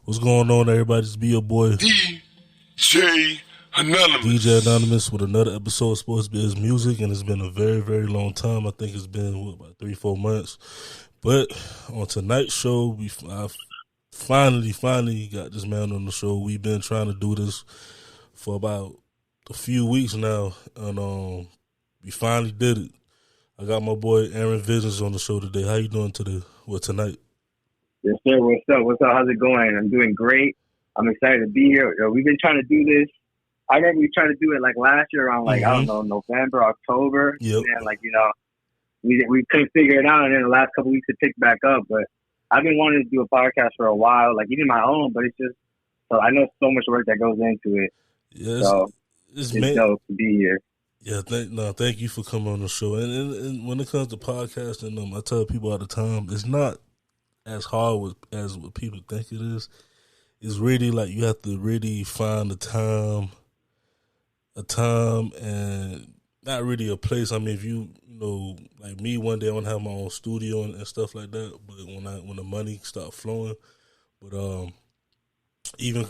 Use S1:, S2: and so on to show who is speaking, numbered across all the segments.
S1: What's going on, everybody? Just be your boy
S2: DJ Anonymous.
S1: DJ Anonymous with another episode of Sports Biz Music, and it's been a very, very long time. I think it's been about 3-4 months. But on tonight's show, I finally got this man on the show. We've been trying to do this for about a few weeks now, and we finally did it. I got my boy Aaron Visions on the show today. How you doing today? Tonight?
S3: Yes, sir. What's up? How's it going? I'm doing great. I'm excited to be here. We've been trying to do this. I remember we tried to do it like last year around I don't know, November, October.
S1: Yep.
S3: And we couldn't figure it out, and then the last couple of weeks it picked back up. But I've been wanting to do a podcast for a while, like even my own. But it's just so I know so much work that goes into it.
S1: Yes,
S3: so it's dope to be here.
S1: Yeah, thank you for coming on the show. And when it comes to podcasting, I tell people all the time, it's not as hard as what people think it is. It's really like you have to really find a time, and not really a place. I mean, if you know, like me, one day I want to have my own studio and stuff like that. But when the money start flowing, but even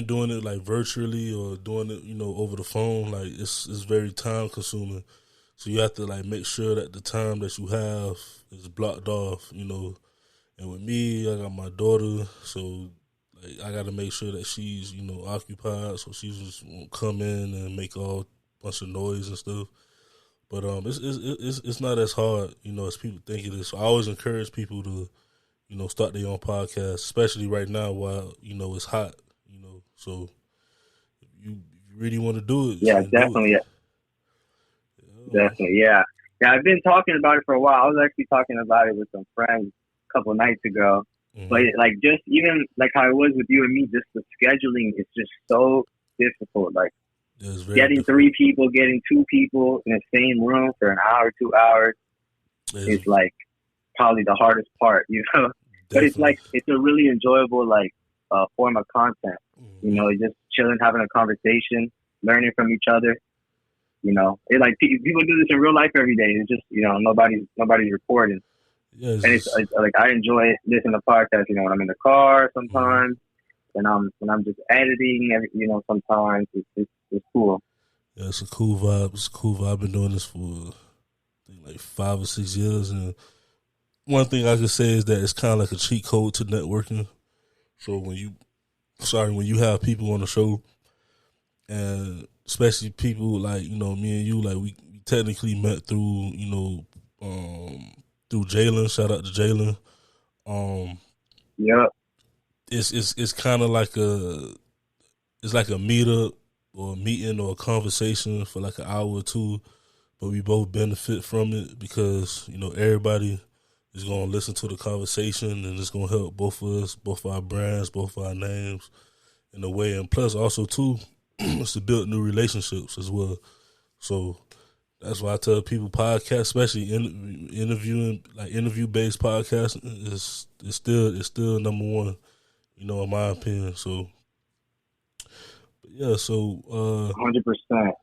S1: doing it like virtually or doing it, over the phone, like it's very time consuming. So you have to like make sure that the time that you have is blocked off, And with me, I got my daughter, so like I got to make sure that she's, occupied, so she just won't come in and make all bunch of noise and stuff. But it's not as hard, as people think it is. So I always encourage people to, start their own podcast, especially right now while it's hot, So if you really want to do it,
S3: yeah, definitely, definitely, yeah. I've been talking about it for a while. I was actually talking about it with some friends a couple of nights ago. Mm-hmm. But like just even like how it was with you and me, just the scheduling is just so difficult. Like getting 3 people, getting 2 people in the same room for an hour, 2 hours is like probably the hardest part,
S1: Definitely.
S3: But it's like it's a really enjoyable form of content. Mm-hmm. Just chilling, having a conversation, learning from each other. It like people do this in real life every day. It's just nobody's recording.
S1: Yeah,
S3: it's like I enjoy listening to podcasts. When I'm in the car sometimes, when I'm just editing. Sometimes it's cool.
S1: Yeah, it's a cool vibe. I've been doing this for I think like 5 or 6 years, and one thing I can say is that it's kind of like a cheat code to networking. So when you have people on the show, and especially people like me and you, like we technically met through through Jalen. Shout out to Jalen.
S3: Yeah.
S1: It's kind of like a meetup or a meeting or a conversation for like an hour or two, but we both benefit from it because everybody is gonna listen to the conversation, and it's gonna help both of us, both our brands, both our names in a way, and plus also too, it's to build new relationships as well. So that's why I tell people podcasts, especially interview based podcasts, is still number one, in my opinion. So, but yeah, so
S3: 100%.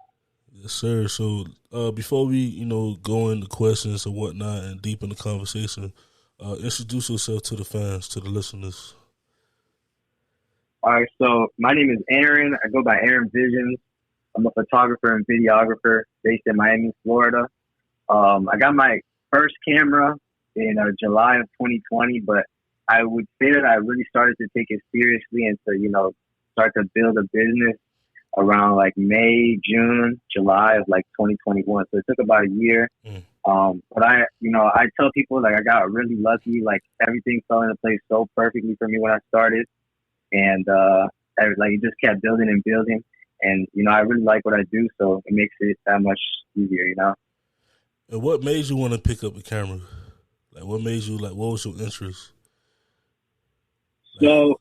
S1: Yes, sir. So before we go into questions and whatnot and deepen the conversation, introduce yourself to the fans, to the listeners.
S3: All right. So my name is Aaron. I go by Aaron Visions. I'm a photographer and videographer based in Miami, Florida. I got my first camera in July of 2020, but I would say that I really started to take it seriously and to, start to build a business around like May, June, July of like 2021. So it took about a year. But I tell people like I got really lucky. Like everything fell into place so perfectly for me when I started. And it just kept building and building. And, I really like what I do, so it makes it that much easier,
S1: And what made you want to pick up a camera? Like, what made you, what was your interest?
S3: So,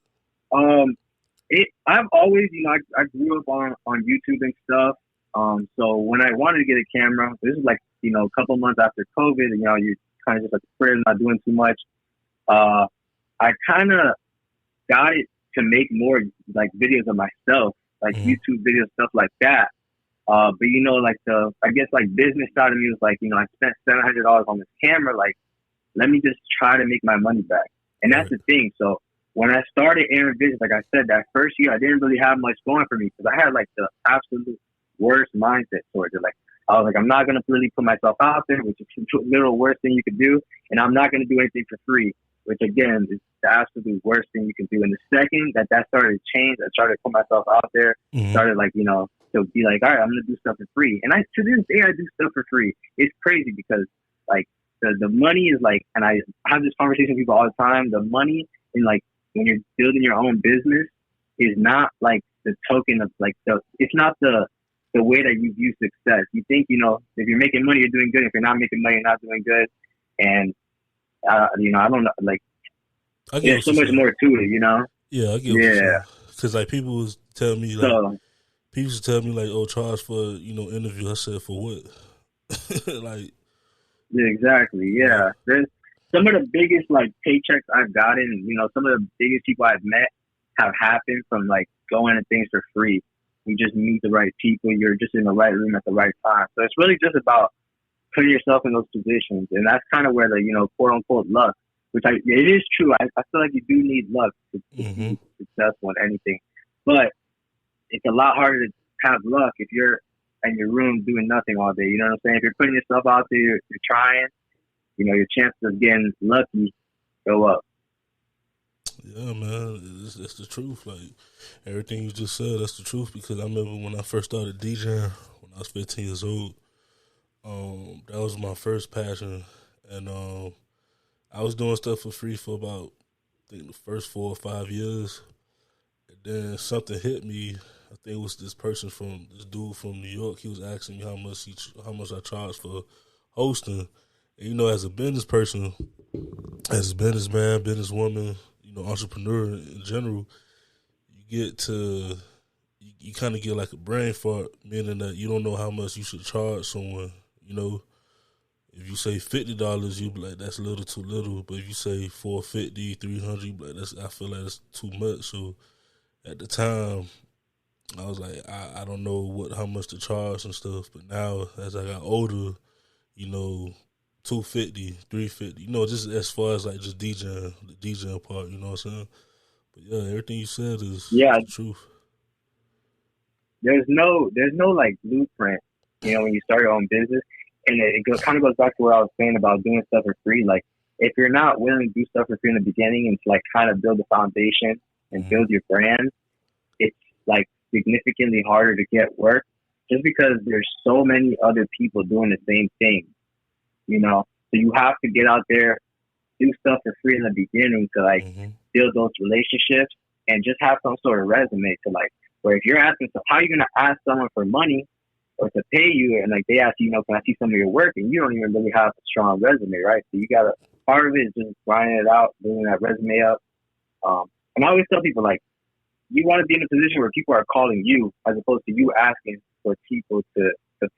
S3: I've always, I grew up on YouTube and stuff. So when I wanted to get a camera, this is a couple months after COVID, and, you're kind of just like afraid of not doing too much. I kind of got it to make more, videos of myself. YouTube videos, stuff like that. But business side of me was I spent $700 on this camera. Let me just try to make my money back. And that's the thing. So when I started Aaron Visions, like I said, that first year I didn't really have much going for me because I had like the absolute worst mindset towards it. Like I was like, I'm not gonna really put myself out there, which is the little worst thing you could do, and I'm not gonna do anything for free, which again is the absolute worst thing you can do. And the second that started to change, I started to put myself out there, started like, you know, to be like, all right, I'm gonna do stuff for free. And to this day I do stuff for free. It's crazy because like the money is like, and I have this conversation with people all the time, the money in like when you're building your own business is not like the token of like it's not the way that you view success. You think, you know, if you're making money, you're doing good. If you're not making money, you're not doing good. And you know, I don't know, like there's so much more to it, you know.
S1: Yeah, I get what you're saying. Because like people was telling me like people used to tell me like, oh, charge for, you know, interview. I said, for what? Like,
S3: yeah, exactly. Yeah, there's some of the biggest like paychecks I've gotten. You know, some of the biggest people I've met have happened from like going to things for free. You just meet the right people. You're just in the right room at the right time. So it's really just about putting yourself in those positions, and that's kind of where the, you know, quote unquote luck. Which it is true. I feel like you do need luck to be successful in anything, but it's a lot harder to have luck if you're in your room doing nothing all day. You know what I'm saying? If you're putting yourself out there, you're trying, you know, your chances of getting lucky go up.
S1: Yeah, man, that's the truth. Like, everything you just said, that's the truth. Because I remember when I first started DJing, when I was 15 years old, that was my first passion. And I was doing stuff for free for about, I think, the first 4 or 5 years. And then something hit me. I think it was this dude from New York. He was asking me how much I charged for hosting. And, you know, as a business person, as a businessman, businesswoman, you know, entrepreneur in general, you kind of get like a brain fart, meaning that you don't know how much you should charge someone. You know, if you say $50, you be like, that's a little too little. But if you say $450, $300, you be like, I feel like that's too much. So at the time, I was like, I don't know how much to charge and stuff. But now, as I got older, you know, $250, $350, you know, just as far as like just DJing, the DJing part, you know what I'm saying? But yeah, everything you said is the truth.
S3: There's no like blueprint, you know, when you start your own business. And it kind of goes back to what I was saying about doing stuff for free. Like, if you're not willing to do stuff for free in the beginning and to like kind of build a foundation and build your brand, it's like significantly harder to get work just because there's so many other people doing the same thing, you know? So you have to get out there, do stuff for free in the beginning to like build those relationships and just have some sort of resume to like, where if you're asking, so how are you going to ask someone for money or to pay you, and like they ask you, you know, can I see some of your work, and you don't even really have a strong resume, right? So you got to, part of it is just grinding it out, building that resume up. And I always tell people, like, you want to be in a position where people are calling you as opposed to you asking for people to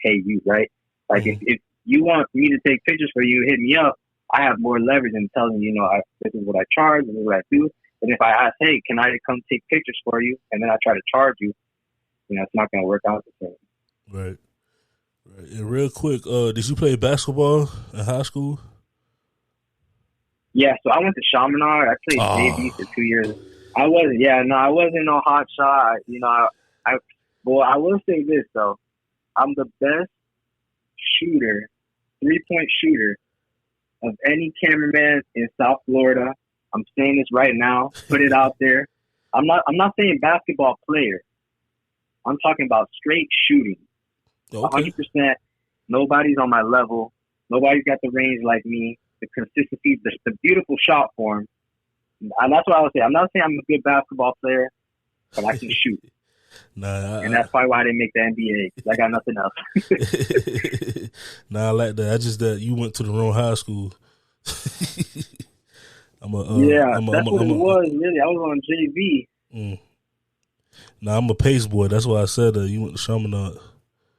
S3: pay you, right? Like if you want me to take pictures for you, hit me up. I have more leverage in telling you, you know, this is what I charge, this is what I do. And if I ask, hey, can I come take pictures for you, and then I try to charge you, you know, it's not going to work out the same.
S1: Right. And real quick, did you play basketball in high school?
S3: Yeah, so I went to Chaminade. I played JV for 2 years. I wasn't no hot shot. You know, I will say this though, I'm the best shooter, 3-point shooter of any cameraman in South Florida. I'm saying this right now. Put it out there. I'm not saying basketball player. I'm talking about straight shooting. 100%. Nobody's on my level. Nobody's got the range like me. The consistency, the beautiful shot form. And that's what I would say. I'm not saying I'm a good basketball player, but I can shoot. And that's probably why I didn't make the NBA, because I got nothing else.
S1: I like that. I just that you went to the wrong high school.
S3: That's what it was, really. I was on JV.
S1: I'm a Pace boy. That's why I said that. You went to Chaminade.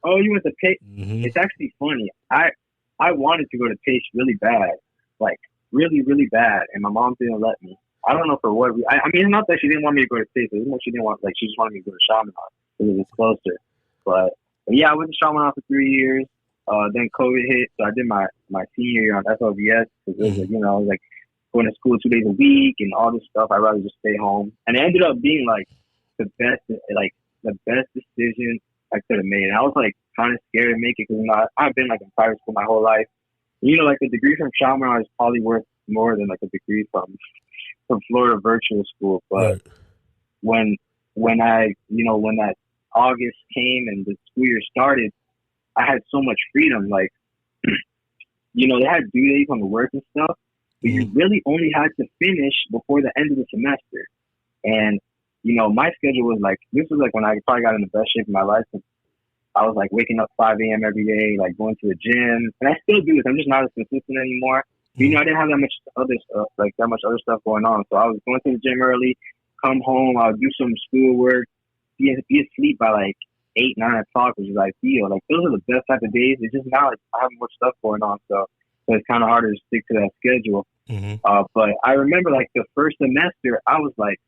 S3: Oh, you went to Pace? It's actually funny. I wanted to go to Pace really bad. Like, really, really bad. And my mom didn't let me. I don't know for what reason. I mean, not that she didn't want me to go to Pace. It wasn't she didn't want, like, she just wanted me to go to Chaminade because it was closer. But yeah, I went to Chaminade for 3 years. Then COVID hit, so I did my senior year on SLVS because it was, you know, like going to school 2 days a week and all this stuff. I'd rather just stay home. And it ended up being like the best decision I could have made. And I was like kind of scared to make it because I've been like in private school my whole life. Like a degree from Chaminade is probably worth more than like a degree from Florida virtual school. But when that August came and the school year started, I had so much freedom. Like, they had due dates on the work and stuff, but you really only had to finish before the end of the semester. And, my schedule was like, this was like when I probably got in the best shape of my life. I was like waking up 5 a.m. every day, like going to the gym. And I still do this. I'm just not as consistent anymore. I didn't have that much other stuff going on. So I was going to the gym early, come home, I would do some schoolwork, be asleep by like 8, 9 o'clock, which is ideal. Like those are the best type of days. It's just now like, I have more stuff going on. So it's kind of harder to stick to that schedule. But I remember like the first semester, I was like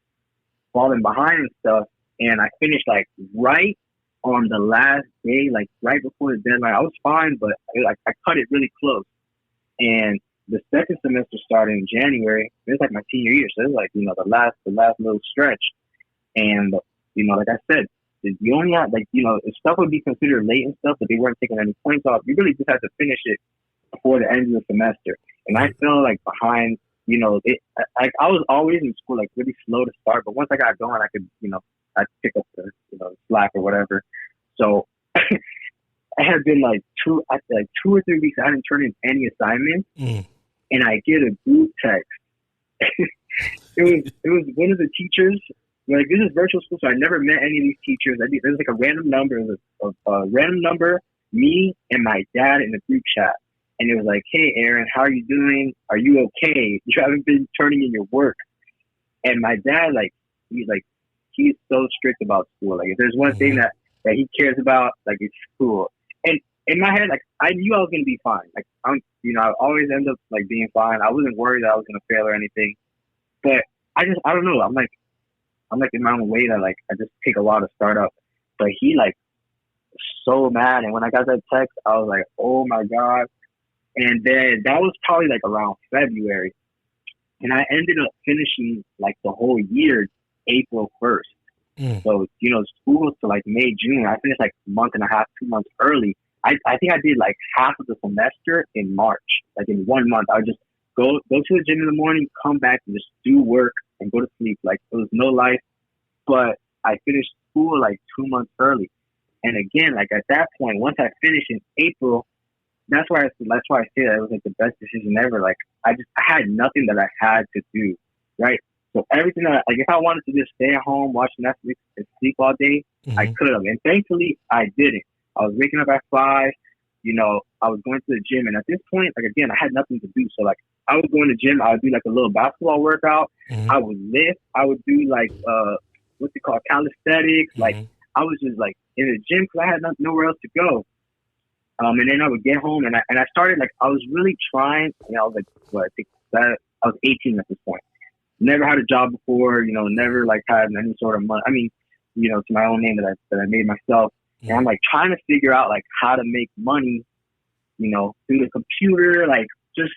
S3: falling behind and stuff. And I finished like right on the last day, like right before the deadline. I was fine, but I cut it really close. And the second semester started in January. It was like my senior year, so it was like the last little stretch. And like I said, you only had if stuff would be considered late and stuff, but they weren't taking any points off. You really just had to finish it before the end of the semester. And I felt like behind. I was always in school like really slow to start, but once I got going, I could I'd pick up the slack or whatever. So I had been like 2 or 3 weeks I hadn't turned in any assignments, and I get a group text. it was one of the teachers. Like this is virtual school, so I never met any of these teachers. There was like a random number, me and my dad in the group chat, and it was like, "Hey, Aaron, how are you doing? Are you okay? You haven't been turning in your work." And my dad, he's so strict about school. Like if there's one thing that he cares about, like it's school. And in my head, like I knew I was gonna be fine. Like I always end up like being fine. I wasn't worried that I was gonna fail or anything. But I don't know. I'm like in my own way that like I just take a while to start up. But he like so mad, and when I got that text, I was like, oh my God. And then that was probably like around February. And I ended up finishing like the whole year April 1st. So, school was to like May, June. I finished like a month and a half, 2 months early. I think I did like half of the semester in March. Like in 1 month, I would just go to the gym in the morning, come back and just do work and go to sleep. Like it was no life. But I finished school like 2 months early. And again, like at that point, once I finished in April, that's why I say that it was like the best decision ever. Like I had nothing that I had to do, right? So everything that if I wanted to just stay at home, watch Netflix and sleep all day, I could have. And thankfully, I didn't. I was waking up at 5. I was going to the gym, and at this point, like again, I had nothing to do. So like I would go in the gym, I would do like a little basketball workout. I would lift. I would do like what's it called, calisthenics. Like I was just like in the gym because I had nowhere else to go. And then I would get home, and I started like I was really trying. I was like, I was 18 at this point. Never had a job before, never like had any sort of money. I mean, to my own name that I made myself. And I'm like trying to figure out like how to make money, through the computer. Like just,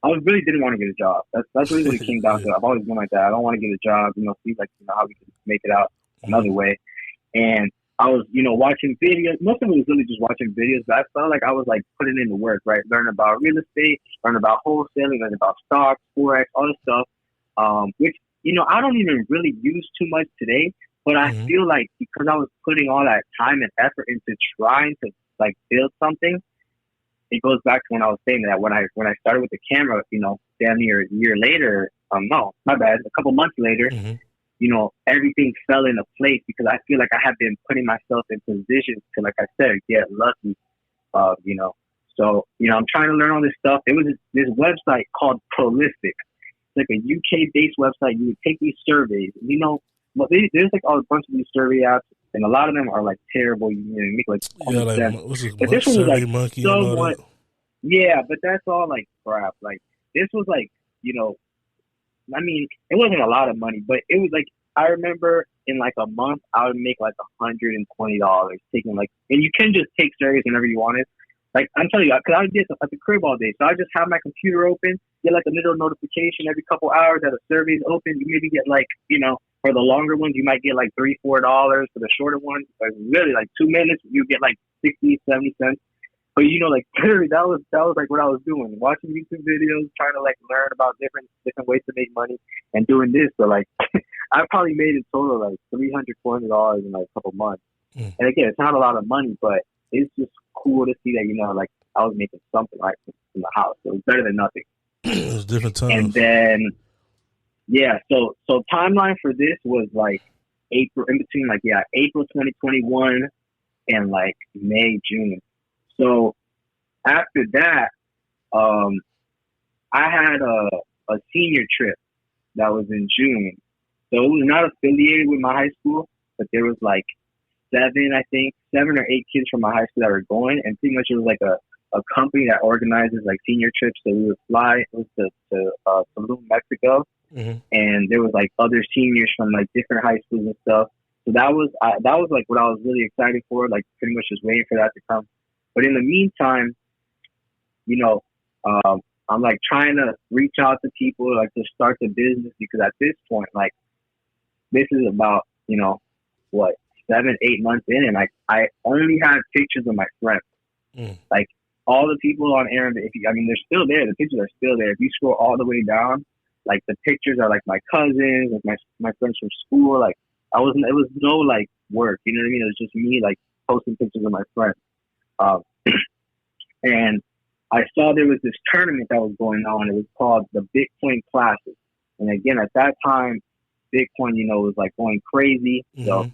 S3: I really didn't want to get a job. That's really what it came down to. I've always been like that. I don't want to get a job, see like, how we can make it out another way. And I was, watching videos. Most of it was really just watching videos, but I felt like I was like putting in the work, right? Learning about real estate, learning about wholesaling, learning about stocks, Forex, all this stuff. Which, I don't even really use too much today, but I feel like because I was putting all that time and effort into trying to like build something, it goes back to when I was saying that when I started with the camera, damn near a year later, no, my bad, a couple months later, everything fell into place because I feel like I have been putting myself in position to, like I said, get lucky, So, I'm trying to learn all this stuff. It was this website called Prolific. Like a UK-based website. You would take these surveys. There's like a bunch of these survey apps, and a lot of them are like terrible. You make like
S1: what's this,
S3: but this one was like
S1: Monkey
S3: somewhat. Yeah, but that's all like crap. Like this was like I mean, it wasn't a lot of money, but it was like I remember in like a month I would make like $120 taking like, and you can just take surveys whenever you wanted. Like I'm telling you, because I was just at the crib all day, so I just have my computer open, get like a little notification every couple hours that a survey is open. You maybe get like, for the longer ones, you might get like $3-4. For the shorter ones, like really like 2 minutes, you get like 60-70 cents. But like literally, that was like what I was doing, watching YouTube videos, trying to like learn about different ways to make money, and doing this. So like, I probably made in total like $300-400 in like a couple months. And again, it's not a lot of money, but it's just cool to see that like I was making something like in the house. It was better than nothing.
S1: It was different times.
S3: And then so timeline for this was like April, in between like April 2021 and like May, June. So after that, I had a senior trip that was in June. So it was not affiliated with my high school, but there was like 7 or 8 kids from my high school that were going, and pretty much it was like a company that organizes like senior trips. So we would fly to Tulum, Mexico, and there was like other seniors from like different high schools and stuff. So that was like what I was really excited for, like pretty much just waiting for that to come. But in the meantime, I'm like trying to reach out to people, like to start the business, because at this point, like this is about 7-8 months in, and like I only have pictures of my friends. Like all the people on Aaron, they're still there. The pictures are still there. If you scroll all the way down, like the pictures are like my cousins, like my friends from school. Like it was no like work, you know what I mean? It was just me like posting pictures of my friends. And I saw there was this tournament that was going on. It was called the Bitcoin Classic. And again, at that time, Bitcoin, was like going crazy. So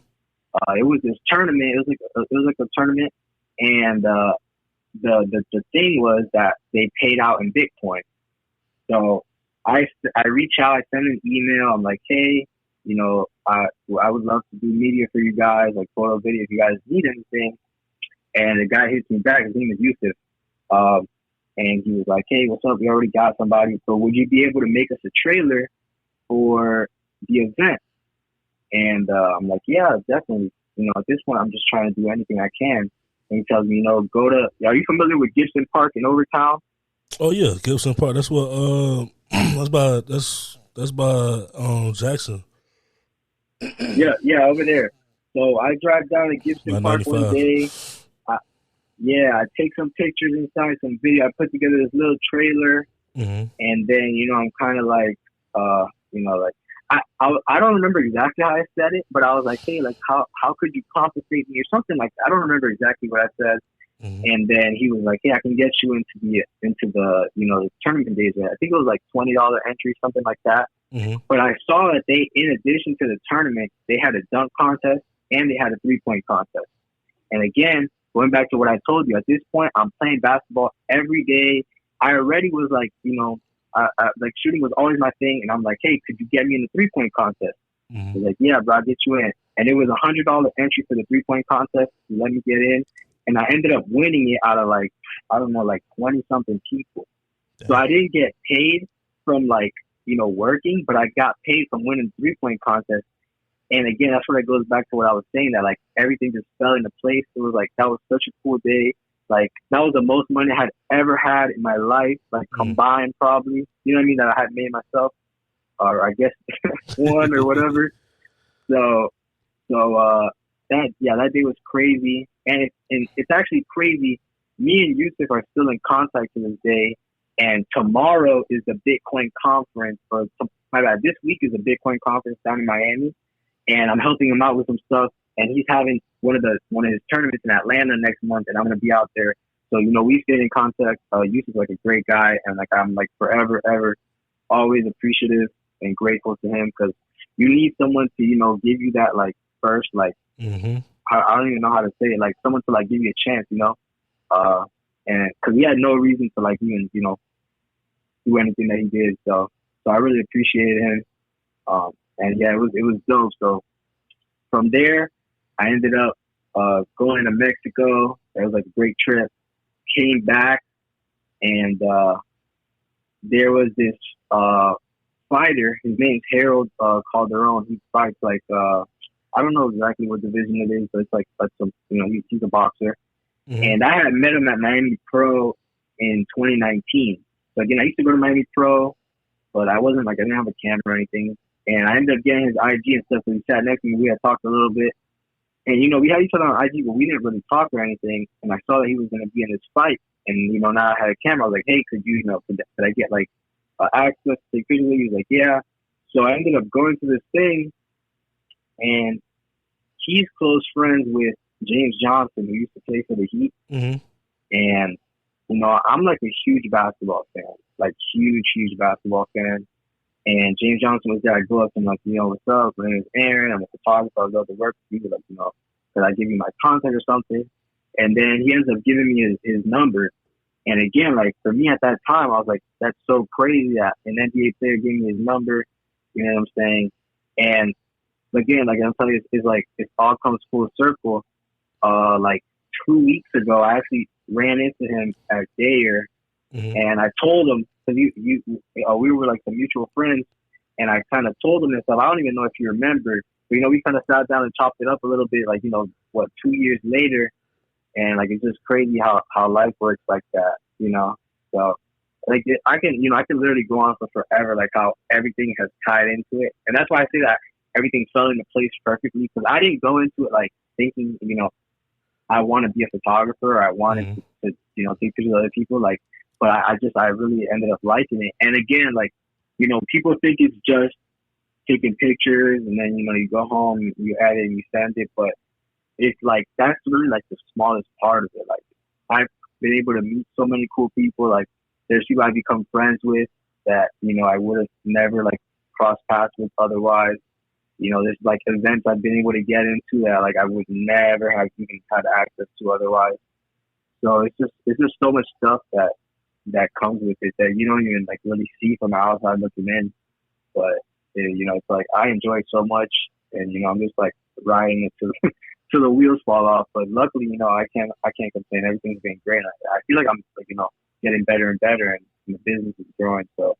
S3: it was this tournament. It was like a tournament, and the thing was that they paid out in Bitcoin. So I reach out, I send an email. I'm like, hey, I would love to do media for you guys, like photo, video, if you guys need anything. And the guy hits me back. His name is Yusuf. And he was like, hey, what's up? We already got somebody. So would you be able to make us a trailer for the event? And I'm like, yeah, definitely. At this point, I'm just trying to do anything I can. And he tells me, go to, are you familiar with Gibson Park in Overtown?
S1: Oh yeah, Gibson Park. That's what that's by Jackson.
S3: Yeah, over there. So I drive down to Gibson Park one day. I take some pictures inside, some video. I put together this little trailer, and then I'm kind of like, like I don't remember exactly how I said it, but I was like, hey, like how could you compensate me or something like that. I don't remember exactly what I said. And then he was like, hey, I can get you into the the tournament days. I think it was like $20 entry, something like that. But I saw that they, in addition to the tournament, they had a dunk contest and they had a 3-point contest. And again, going back to what I told you, at this point, I'm playing basketball every day. I already was like, like shooting was always my thing. And I'm like, hey, could you get me in the 3-point contest? He's like, yeah, bro, I'll get you in. And it was $100 entry for the 3-point contest to let me get in. And I ended up winning it out of like, I don't know, like 20 something people. Damn. So I didn't get paid from like, working, but I got paid from winning the 3-point contest. And again, that's where it goes back to what I was saying, that like everything just fell into place. It was like, that was such a cool day. Like that was the most money I had ever had in my life, like combined probably, you know what I mean? That I had made myself, or I guess one or whatever. So that day was crazy. And it's actually crazy. Me and Yusuf are still in contact to this day. And tomorrow is the Bitcoin conference, this week is a Bitcoin conference down in Miami. And I'm helping him out with some stuff. And he's having one of his tournaments in Atlanta next month, and I'm going to be out there. So, we stayed in contact. Yusuf's like a great guy. And like, I'm like forever, ever, always appreciative and grateful to him, because you need someone to, give you that like first, like, I don't even know how to say it, like someone to like give you a chance, and because he had no reason to like even, do anything that he did. So I really appreciated him. And yeah, it was dope. So from there, I ended up going to Mexico. It was like a great trip. Came back, and there was this fighter. His name's Harold Calderon. He fights like I don't know exactly what division it is, but it's like some, he's a boxer.
S1: Mm-hmm.
S3: And I had met him at Miami Pro in 2019. So again, I used to go to Miami Pro, but I didn't have a camera or anything. And I ended up getting his IG and stuff. So he sat next to me. We had talked a little bit. And, we had each other on IG, but we didn't really talk or anything. And I saw that he was going to be in this fight. And, now I had a camera. I was like, hey, could you, could I get, access to take pictures? He was like, yeah. So I ended up going to this thing. And he's close friends with James Johnson, who used to play for the Heat.
S1: Mm-hmm.
S3: And, I'm like a huge basketball fan, huge basketball fan. And James Johnson was there. I go up to him what's up? My name is Aaron. I'm a photographer. I love to work with you. Could I give you my contact or something? And then he ends up giving me his number. And again, for me at that time, I was like, that's so crazy that an NBA player gave me his number. You know what I'm saying? And again, I'm telling you, it all comes full circle. 2 weeks ago, I actually ran into him at Dare,
S1: mm-hmm.
S3: and I told him, because we were some mutual friends, and I kind of told him this stuff. I don't even know if you remember, but we kind of sat down and chopped it up a little bit, 2 years later, and it's just crazy how life works like that, So I can literally go on for forever, how everything has tied into it, and that's why I say that everything fell into place perfectly, because I didn't go into it thinking, I want to be a photographer, or I wanted
S1: mm-hmm.
S3: to take pictures of other people, but I really ended up liking it. And again, people think it's just taking pictures and then, you go home, you edit and you send it. But it's that's really the smallest part of it. I've been able to meet so many cool people. There's people I've become friends with that, I would have never crossed paths with otherwise. There's events I've been able to get into that I would never have even had access to otherwise. So it's just so much stuff that comes with it that you don't even really see from the outside looking in. But it's I enjoy it so much, and I'm just riding it till the wheels fall off. But luckily, I can't complain. Everything's been great. I feel I'm getting better and better, and the business is growing. So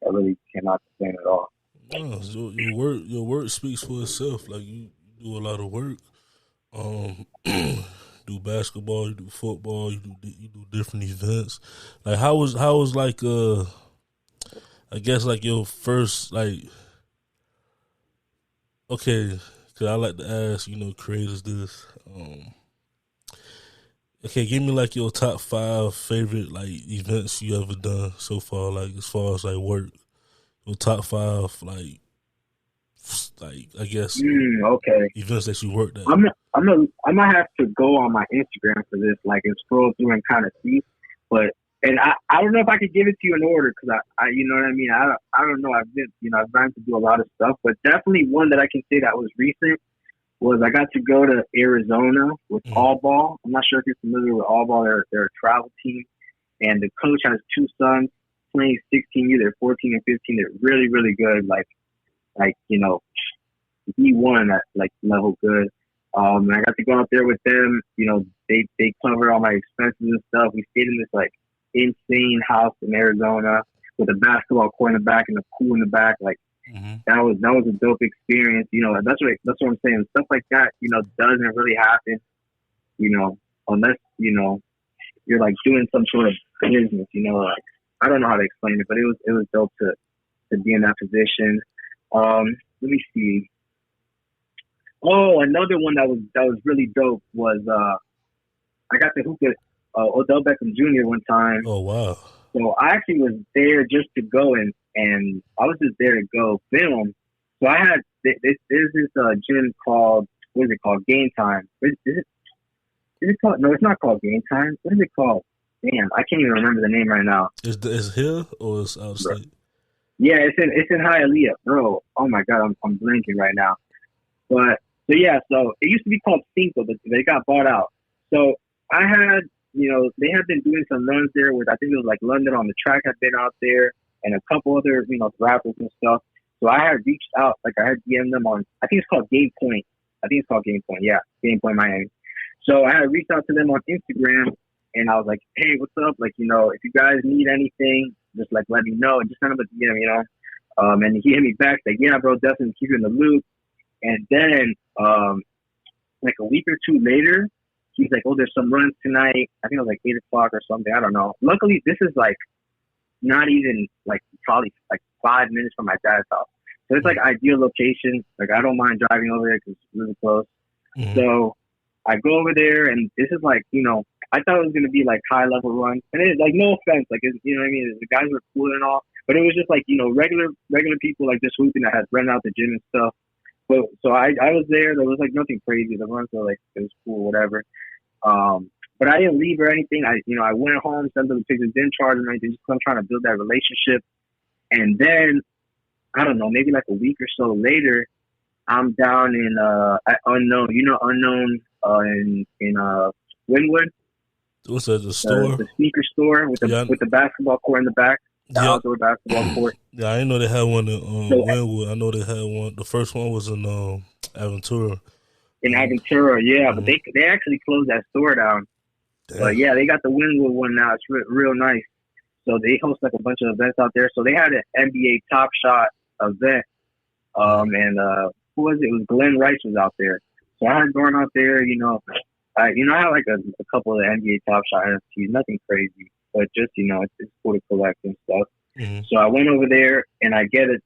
S3: I really cannot complain at all.
S1: No, so your work speaks for itself. You do a lot of work. Do basketball, you do football, you do different events. How was I guess your first okay, because I like to ask creators this. Okay, give me your top 5 favorite events you ever done so far. As far as work. Your top 5, I guess,
S3: okay,
S1: events that you worked at.
S3: I'm gonna have to go on my Instagram for this, and scroll through and kind of see. But I don't know if I could give it to you in order, because I you know what I mean. I don't know. I've been I've gotten to do a lot of stuff, but definitely one that I can say that was recent was I got to go to Arizona with All Ball. I'm not sure if you're familiar with All Ball. They're a travel team, and the coach has 2 sons playing 16U. They're 14 and 15. They're really, really good. D1 at level good. And I got to go out there with them. They cover all my expenses and stuff. We stayed in this insane house in Arizona with a basketball court in the back and a pool in the back.
S1: Mm-hmm.
S3: That was a dope experience. That's what I'm saying. Stuff like that, doesn't really happen, unless, you're doing some sort of business, I don't know how to explain it, but it was dope to be in that position. Let me see. Oh, another one that was really dope was I got to hoop at Odell Beckham Jr. one time.
S1: Oh wow!
S3: So I actually was there just to go and I was just there to go film. So I had there's this gym called, what is it called? Game Time. Is it called? No, it's not called Game Time. What is it called? Damn, I can't even remember the name right now.
S1: Is here or is out of state?
S3: Yeah, it's in Hialeah, bro. Oh my god, I'm blanking right now. But so it used to be called Cinco, but they got bought out. So I had, they had been doing some runs there with, I think it was London on the Track had been out there, and a couple other, rappers and stuff. So I had reached out, I had DM'd them on, I think it's called Game Point. Yeah, Game Point Miami. So I had reached out to them on Instagram, and I was like, hey, what's up? If you guys need anything, just let me know, and just send them a DM, and he hit me back, yeah, bro, definitely keep you in the loop. And then, a week or two later, he's like, oh, there's some runs tonight. I think it was like 8 o'clock or something. I don't know. Luckily, this is like not even like probably like 5 minutes from my dad's house. So it's like ideal location. Like I don't mind driving over there because it's really close.
S1: Mm-hmm.
S3: So I go over there, and this is like, you know, I thought it was gonna be like high level runs, and it's like no offense, like it's, you know what I mean. The guys were cool and all, but it was just like, you know, regular people like just hooping that had run out the gym and stuff. But so I was there. There was like nothing crazy. The runs were like, it was cool, whatever. But I didn't leave or anything. I went home, sent them the pictures, didn't charge them anything. Just I'm trying to build that relationship. And then I don't know, maybe like a week or so later, I'm down in at Unknown. You know Unknown in Wynwood.
S1: What's that? The store?
S3: The sneaker store with the basketball court in the back. The outdoor basketball court.
S1: Yeah, I didn't know they had one in Wynwood. I know they had one. The first one was in Aventura.
S3: In Aventura, yeah, but they actually closed that store down.
S1: Damn.
S3: But yeah, they got the Wynwood one now. It's real nice. So they host like a bunch of events out there. So they had an NBA Top Shot event, and who was it? It was Glenn Rice was out there. So I had gone out there. I had like a couple of NBA Top Shot NFTs, nothing crazy, but just it's cool to collect and stuff.
S1: Mm-hmm.
S3: So I went over there, and I get a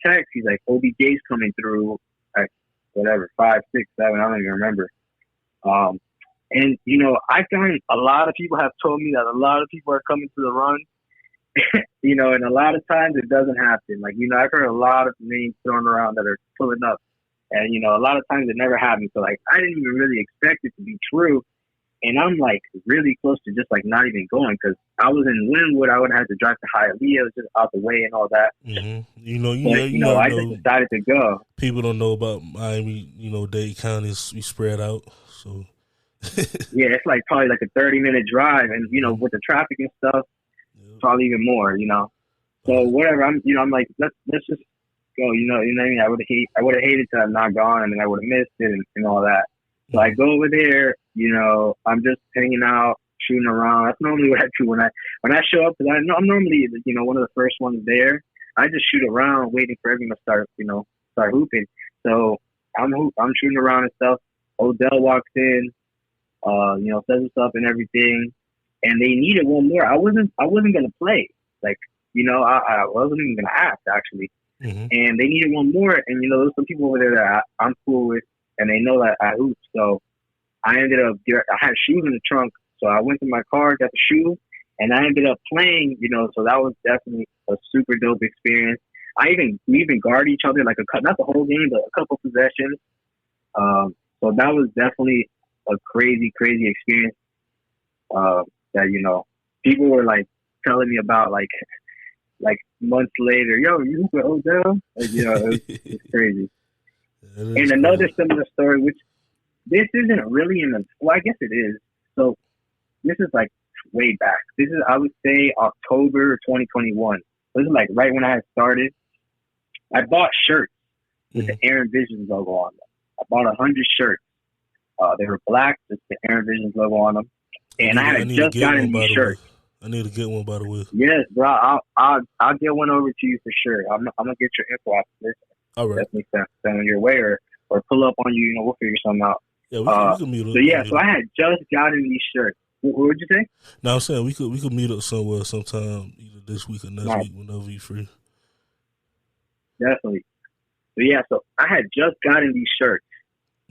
S3: text. He's like, OBJ's coming through at whatever 5, 6, 7. I don't even remember. And I find a lot of people have told me that a lot of people are coming to the run. And a lot of times it doesn't happen. Like, I've heard a lot of names thrown around that are pulling up. And, a lot of times it never happens. So, like, I didn't even really expect it to be true. And I'm, like, really close to just, like, not even going. Because I was in Wynwood. I would have to drive to Hialeah. It was just out the way and all that.
S1: Mm-hmm.
S3: I just decided to go.
S1: People don't know about Miami. Dade County is spread out. So,
S3: yeah, it's, like, probably, like, a 30-minute drive. And, with the traffic and stuff, probably even more, So, whatever. I'm like, let's just go, you know what I mean? I would have hated to have not gone, and then I would have missed it and all that. So I go over there, I'm just hanging out, shooting around. That's normally what I do when I show up, because I'm normally, one of the first ones there. I just shoot around, waiting for everyone to start hooping. So I'm shooting around and stuff. Odell walks in, says what's up and everything, and they needed one more. I wasn't gonna play, like, I wasn't even gonna ask actually.
S1: Mm-hmm.
S3: And they needed one more, and there's some people over there that I'm cool with, and they know that I hoop. So I ended up I had shoes in the trunk, so I went to my car, got the shoe, and I ended up playing. So that was definitely a super dope experience. We even guard each other, like not the whole game, but a couple possessions. So that was definitely a crazy experience. That people were like telling me about, like months later, yo, you hoop with Odell? Like, it's crazy. And another similar story, which this isn't really I guess it is. So this is like way back. This is, I would say, October 2021. This is like right when I had started. I bought shirts with the Aaron Visions logo on them. I bought 100 shirts. They were black, just the Aaron Visions logo on them. And I had just gotten these shirts.
S1: I need to get one, by the way.
S3: Yes, bro. I'll get one over to you for sure. I'm gonna get your info after this.
S1: All right.
S3: Definitely send on your way, or pull up on you. We'll figure something out.
S1: Yeah, we can meet up.
S3: So yeah, so I had just gotten these shirts. What would you say?
S1: No, I'm saying we could meet up somewhere sometime, either this week or next week, whenever you're free.
S3: Definitely. So yeah, so I had just gotten these shirts.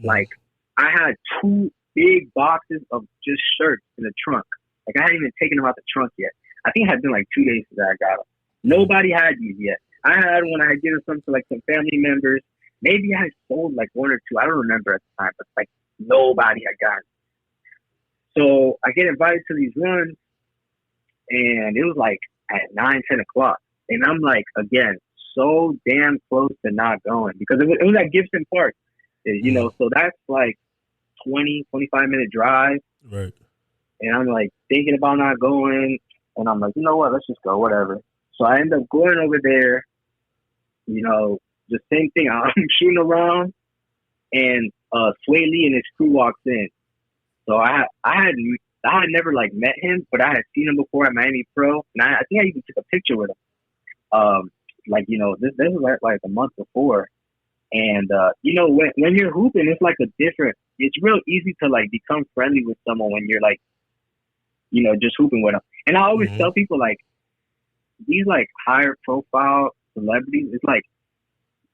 S3: Like, I had 2 big boxes of just shirts in the trunk. Like, I hadn't even taken them out the trunk yet. I think it had been like 2 days since I got them. Nobody had these yet. I had one. I had given some to like some family members. Maybe I had sold like 1 or 2. I don't remember at the time, but like nobody had gotten them. So I get invited to these runs, and it was like at 9, 10 o'clock. And I'm like, again, so damn close to not going, because it was at Gibson Park, so that's like 20-25-minute drive.
S1: Right.
S3: And I'm like thinking about not going, and I'm like, you know what, let's just go, whatever. So I end up going over there, the same thing. I'm shooting around, and Sway Lee and his crew walks in. So I had never like met him, but I had seen him before at Miami Pro, and I think I even took a picture with him. This was like a month before. And you know, when you're hooping, it's like a different. It's real easy to like become friendly with someone when you're like, you know, just hooping with them. And I always tell people like these like higher profile celebrities, it's like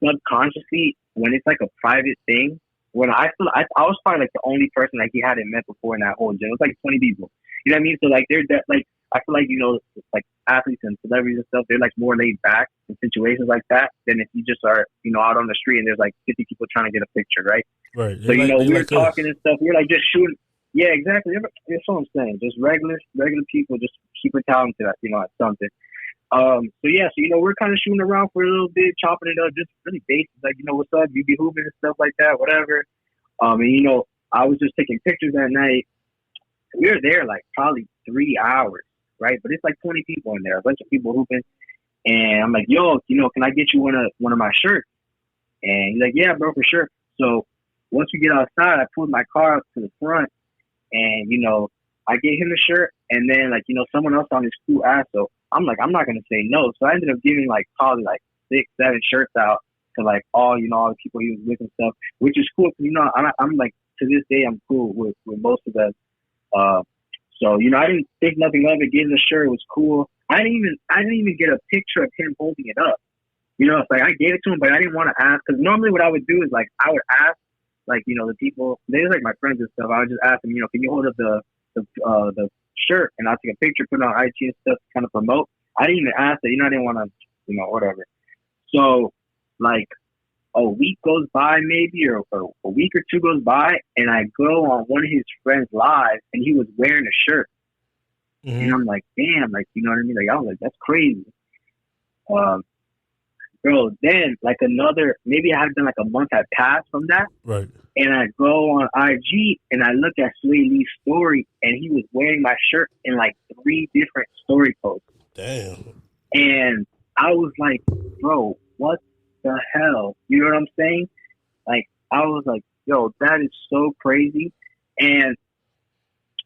S3: subconsciously when it's like a private thing. When I was probably like the only person like he hadn't met before in that whole gym. It was like 20 people. You know what I mean? So like like I feel like, you know, like athletes and celebrities and stuff, they're like more laid back in situations like that than if you just are, you know, out on the street and there's like 50 people trying to get a picture, right?
S1: Right.
S3: So, you know, we were talking and stuff. We were like just shooting. Yeah, exactly. That's what I'm saying. Just regular people, just super talented, you know, at something. So yeah, so, you know, we're kind of shooting around for a little bit, chopping it up, just really basic, like, you know, what's up, you be hooping and stuff like that, whatever. And, you know, I was just taking pictures that night. We were there like probably 3 hours, right? But it's like 20 people in there, a bunch of people hooping. And I'm like, yo, you know, can I get you one of my shirts? And he's like, yeah, bro, for sure. So once we get outside, I pulled my car up to the front and, you know, I gave him the shirt. And then, like, you know, someone else on his crew asked, so I'm like, I'm not going to say no. So I ended up giving like probably like 6, 7 shirts out to like all, you know, all the people he was with and stuff, which is cool. Cause, you know, I'm like, to this day, I'm cool with most of them. So, you know, I didn't think nothing of it. Gave him the shirt. It was cool. I didn't even get a picture of him holding it up. You know, it's like I gave it to him, but I didn't want to ask. Cause normally what I would do is like, I would ask like, you know, the people, they're like my friends and stuff. I would just ask them, you know, can you hold up the shirt, and I'll take a picture, put it on IG and stuff to kind of promote. I didn't even ask that, you know, I didn't want to, you know, whatever. So like a week goes by maybe, or a week or two goes by, and I go on one of his friends' live, and he was wearing a shirt. And I'm like, damn, like, you know what I mean? Like, I was like, that's crazy. Bro, then like maybe I had been like a month had passed from that.
S1: Right.
S3: And I go on IG and I look at Sway Lee's story, and he was wearing my shirt in like 3 different story posts.
S1: Damn.
S3: And I was like, bro, what the hell? You know what I'm saying? Like, I was like, yo, that is so crazy. And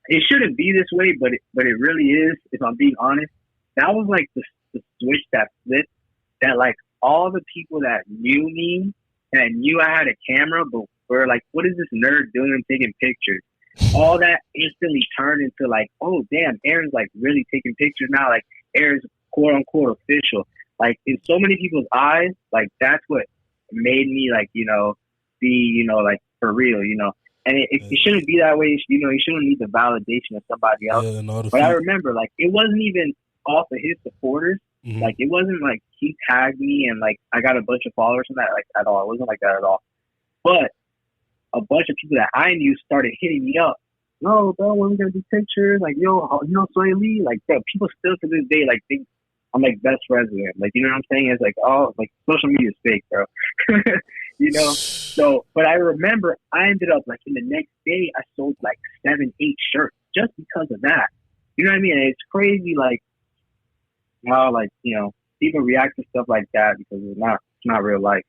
S3: it shouldn't be this way, but it really is, if I'm being honest. That was like the switch that flipped, that like all the people that knew me and knew I had a camera, but were like, what is this nerd doing taking pictures? All that instantly turned into like, oh, damn, Aaron's like really taking pictures now. Like, Aaron's quote unquote official. Like, in so many people's eyes, like, that's what made me, like, you know, be, you know, like, for real, you know. And it shouldn't be that way. You know, you shouldn't need the validation of somebody else.
S1: Yeah,
S3: but I remember, like, it wasn't even off of his supporters.
S1: Mm-hmm.
S3: Like, it wasn't like he tagged me and, like, I got a bunch of followers from that, like, at all. It wasn't like that at all. But a bunch of people that I knew started hitting me up. No, bro, when we gonna do pictures? Like, yo, you know Sway Lee? Like, bro, people still to this day, like, think I'm, like, best friends with him. Like, you know what I'm saying? It's like, oh, like, social media is fake, bro. You know? So, but I remember I ended up, like, in the next day, I sold, like, 7, 8 shirts just because of that. You know what I mean? And it's crazy, like, how, like, you know, people react to stuff like that because it's not real life.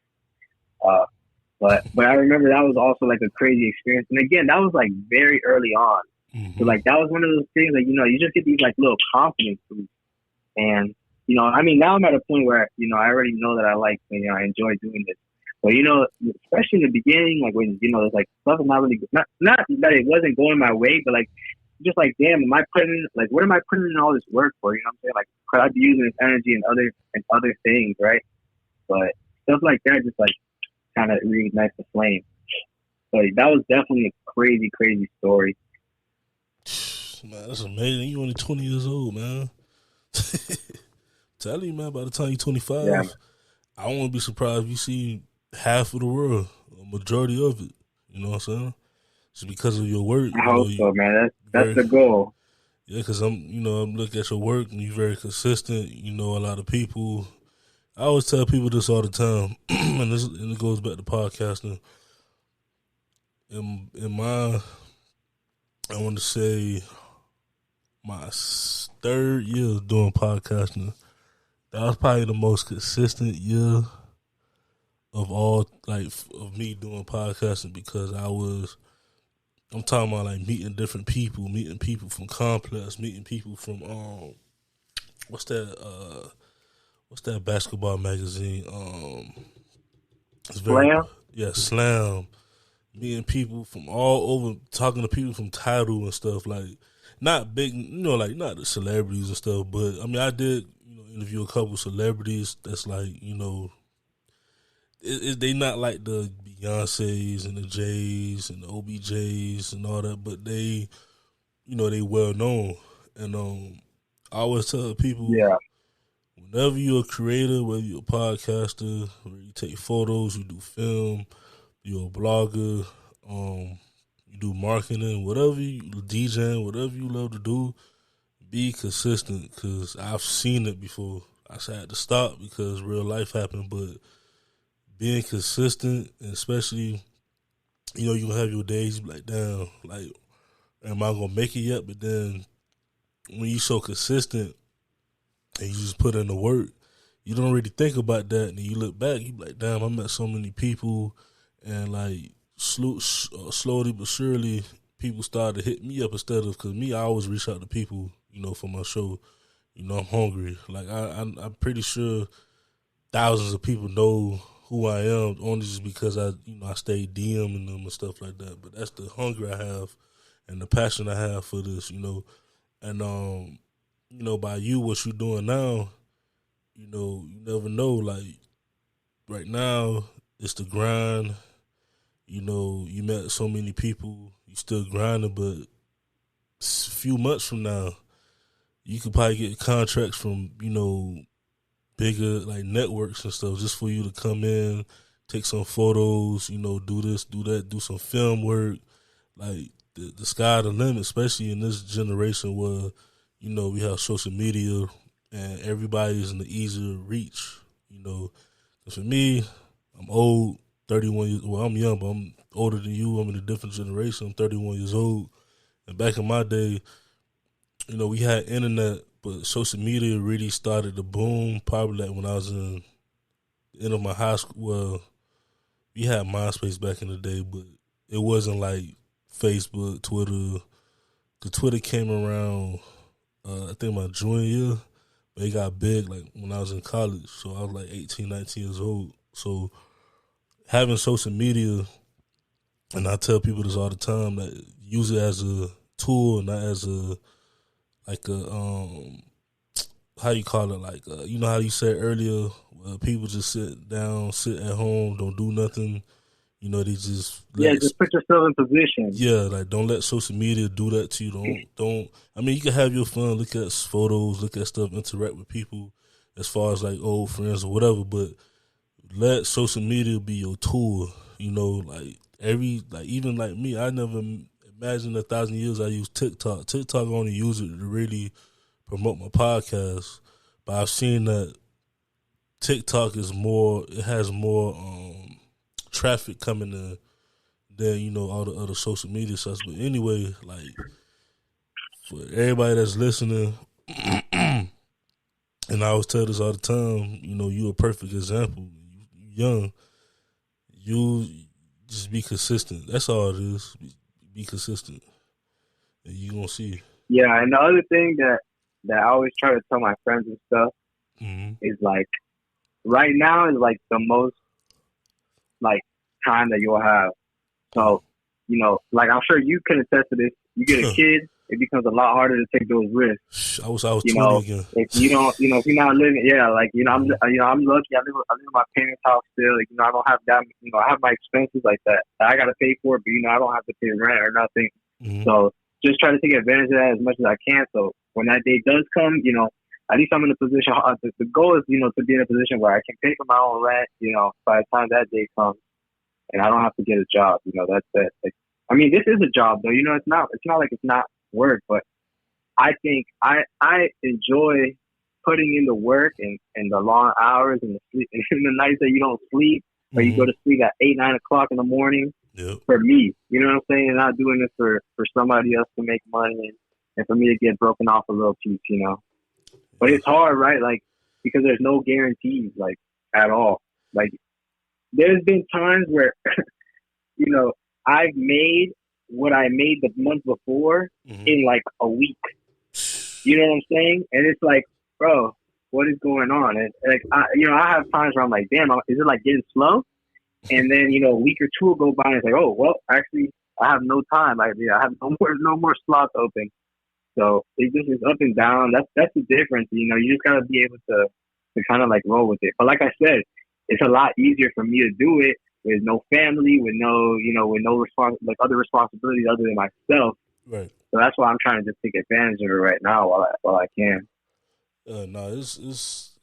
S3: But I remember that was also like a crazy experience. And again, that was like very early on. Mm-hmm. So like that was one of those things like, you know, you just get these like little confidence boosts. And, you know, I mean, now I'm at a point where, you know, I already know that I like, you know, I enjoy doing this. But, you know, especially in the beginning, like when, you know, it's like stuff is not really, not that it wasn't going my way, but like, just like, damn, am I putting, like, what am I putting in all this work for? You know what I'm saying? Like, could I be using this energy and other things, right? But stuff like that just like, kind of reignites the flame. But that was definitely a crazy, crazy story.
S1: Man, that's amazing. You only 20 years old, man. Tell you, man, by the time you're 25, yeah, I won't be surprised if you see half of the world, a majority of it. You know what I'm saying? Just because of your work.
S3: I hope so, man. That's the goal.
S1: Yeah, because I'm looking at your work and you're very consistent. You know a lot of people. I always tell people this all the time, and it goes back to podcasting. I want to say my 3rd year doing podcasting, that was probably the most consistent year of all, like, of me doing podcasting, because I'm talking about like meeting different people, meeting people from Complex, meeting people from what's that basketball magazine? It's very,
S3: Slam?
S1: Yeah, Slam. Meeting people from all over, talking to people from Tidal and stuff, like not big, like not the celebrities and stuff, but I mean, I did, interview a couple celebrities that's like, they not like the Beyonces and the Jays and the OBJs and all that, but they, they well known. And I always tell people,
S3: Yeah.
S1: whenever you're a creator, whether you're a podcaster, or you take photos, you do film, you're a blogger, you do marketing, whatever you DJing, whatever you love to do, be consistent. Because I've seen it before. I had to stop because real life happened, but being consistent, and especially, you gonna have your days like, damn, like, am I gonna make it yet? But then when you so consistent and you just put in the work, you don't really think about that. And then you look back, you be like, damn, I met so many people, and like slowly but surely, people started to hit me up instead of, because me, I always reach out to people, for my show. I'm hungry. Like I'm pretty sure thousands of people know who I am only just because I stay DMing them and stuff like that. But that's the hunger I have and the passion I have for this, And by you, what you doing now, you never know. Like right now, it's the grind. You met so many people, you still grinding, but a few months from now, you could probably get contracts from, bigger like networks and stuff just for you to come in, take some photos, do this, do that, do some film work. Like the sky the limit, especially in this generation where, we have social media and everybody's in the easier reach, 'Cause for me, I'm old, 31 years, well, I'm young, but I'm older than you. I'm in a different generation. I'm 31 years old. And back in my day, we had internet, but social media really started to boom probably like when I was in the end of my high school. Well, we had MySpace back in the day, but it wasn't like Facebook, Twitter. The Twitter came around, I think my junior year, but it got big like when I was in college. So I was like 18, 19 years old. So having social media, and I tell people this all the time, that use it as a tool, not as a how you call it, like how you said earlier, people just sit down, sit at home, don't do nothing. They just
S3: just put yourself in position.
S1: Yeah, like don't let social media do that to you. Don't. I mean, you can have your fun, look at photos, look at stuff, interact with people, as far as like old friends or whatever. But let social media be your tool. Even like me, I never imagined 1,000 years I use TikTok. TikTok I only use it to really promote my podcast, but I've seen that TikTok is more. It has more traffic coming in than all the other social media sites. But anyway, like for everybody that's listening, and I always tell this all the time, you a perfect example. You young, you just be consistent. That's all it is. Be consistent, and you gonna see.
S3: Yeah, and the other thing that I always try to tell my friends and stuff is like, right now is like the most like time that you'll have. So, like I'm sure you can attest to this. You get a kid, it becomes a lot harder to take those risks.
S1: I was 20 again.
S3: If you don't, if you're not living, I'm lucky. I live in my parents' house still. Like, I don't have that. I have my expenses like that I got to pay for, but I don't have to pay rent or nothing.
S1: Mm-hmm.
S3: So just try to take advantage of that as much as I can. So when that day does come, at least I'm in a position. The goal is, to be in a position where I can pay for my own rent. By the time that day comes, and I don't have to get a job. That's it. Like, I mean, this is a job though. It's not like it's not work, but I think I enjoy putting in the work and the long hours and the sleep and the nights that you don't sleep, or you go to sleep at 8, 9 o'clock in the morning.
S1: Yep.
S3: For me, you know what I'm saying? And not doing this for somebody else to make money and for me to get broken off a little piece, But it's hard, right? Like, because there's no guarantees, like, at all. Like, there's been times where, I've made what I made the month before in like a week. You know what I'm saying? And it's like, bro, what is going on? And like, I have times where I'm like, damn, is it like getting slow? And then, a week or two will go by and it's like, oh, well, actually, I have no time. I have no more slots open. So it just is up and down. That's the difference. You just gotta be able to kind of like roll with it. But like I said, it's a lot easier for me to do it with no family, with no like other responsibilities other than myself.
S1: Right.
S3: So that's why I'm trying to just take advantage of it right now while I can.
S1: No, it's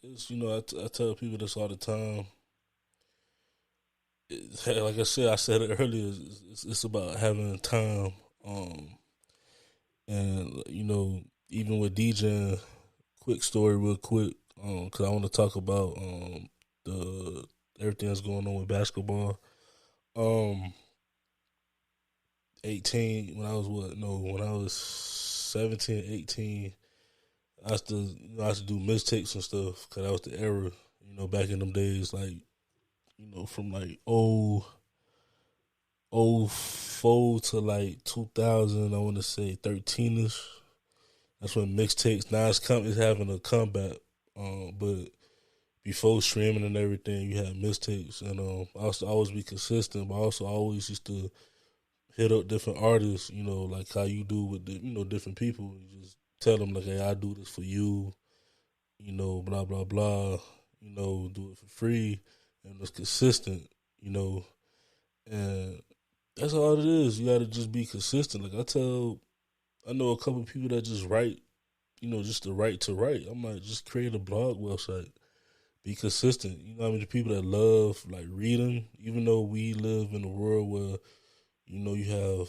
S1: I tell people this all the time. Like I said it earlier. It's about having time, and even with DJing. Quick story, real quick, because I want to talk about the everything that's going on with basketball. 18 when I was 17, 18, I used to do mixtapes and stuff because that was the era, back in them days, like, from like 04 to like 2000, I want to say 13ish. That's when mixtapes now it's having a comeback. But before streaming and everything, you had mixtapes, and I used to always be consistent, but also I always used to hit up different artists, like how you do with different people. You just tell them like, hey, I do this for you, blah blah blah, do it for free, and it's consistent, and that's all it is. You got to just be consistent. Like I know a couple of people that just write, just to write. I'm like, just create a blog website. Be consistent. I mean, the people that love like reading, even though we live in a world where, you have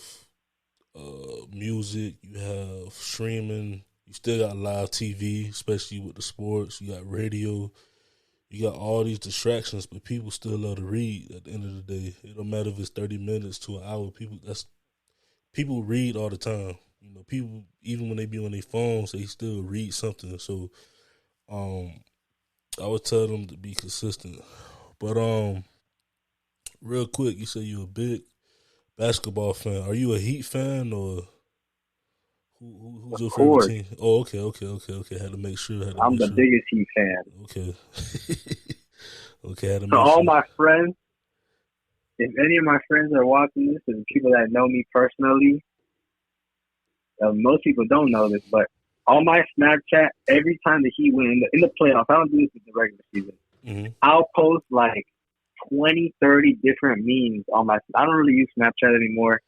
S1: music, you have streaming, you still got live TV, especially with the sports. You got radio, you got all these distractions, but people still love to read. At the end of the day, it don't matter if it's 30 minutes to an hour. People read all the time. People, even when they be on their phones, they still read something. So, I would tell them to be consistent. But real quick, you say you're a big basketball fan. Are you a Heat fan or who's your favorite team? Oh, okay. Had to make sure.
S3: I'm the biggest Heat fan.
S1: Okay. Okay. Had to make
S3: sure. All my friends, if any of my friends are watching this, and people that know me personally, most people don't know this, but on my Snapchat, every time the Heat win in the playoffs, I don't do this in the regular season.
S1: Mm-hmm.
S3: I'll post like 20, 30 different memes on my. I don't really use Snapchat anymore,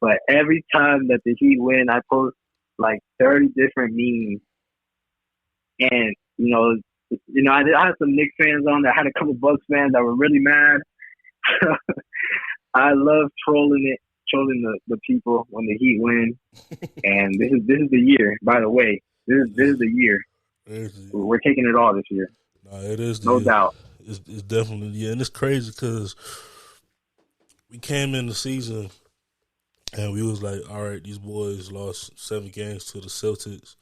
S3: but every time that the Heat win, I post like 30 different memes. And I had some Knicks fans on there. I had a couple Bucks fans that were really mad. I love trolling the people when the Heat win. And this is the year, by the way. This is the year. We're taking it all this year.
S1: No, it is.
S3: No doubt.
S1: It's definitely, yeah. And it's crazy because we came in the season and we was like, all right, these boys lost 7 games to the Celtics.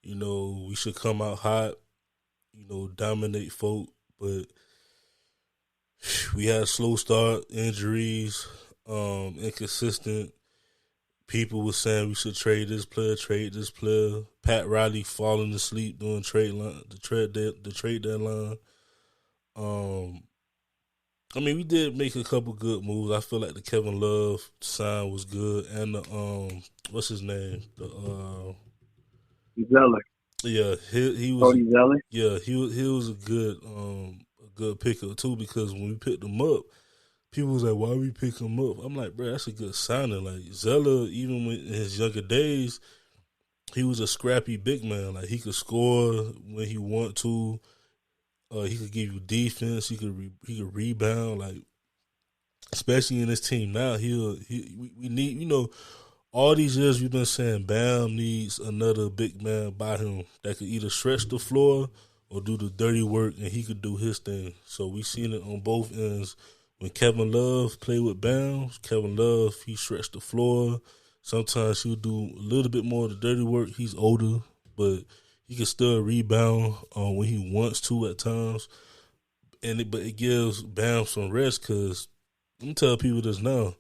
S1: We should come out hot, dominate folk. But we had a slow start, injuries, inconsistent. People were saying we should trade this player. Pat Riley falling asleep during the trade deadline. I mean, we did make a couple good moves. I feel like the Kevin Love sign was good, and the what's his name? The
S3: Zeller.
S1: Yeah, he was.
S3: Cody Zeller.
S1: Yeah, he was a good pickup too, because when we picked him up, people was like, why we pick him up? I'm like, bro, that's a good signing. Like, Zeller, even in his younger days, he was a scrappy big man. Like, he could score when he want to. He could give you defense. He could rebound. Like, especially in this team now, we need, all these years we've been saying Bam needs another big man by him that could either stretch the floor or do the dirty work, and he could do his thing. So we seen it on both ends. When Kevin Love played with Bam, Kevin Love, he stretched the floor. Sometimes he'll do a little bit more of the dirty work. He's older, but he can still rebound when he wants to at times. But it gives Bam some rest, because let me tell people this now.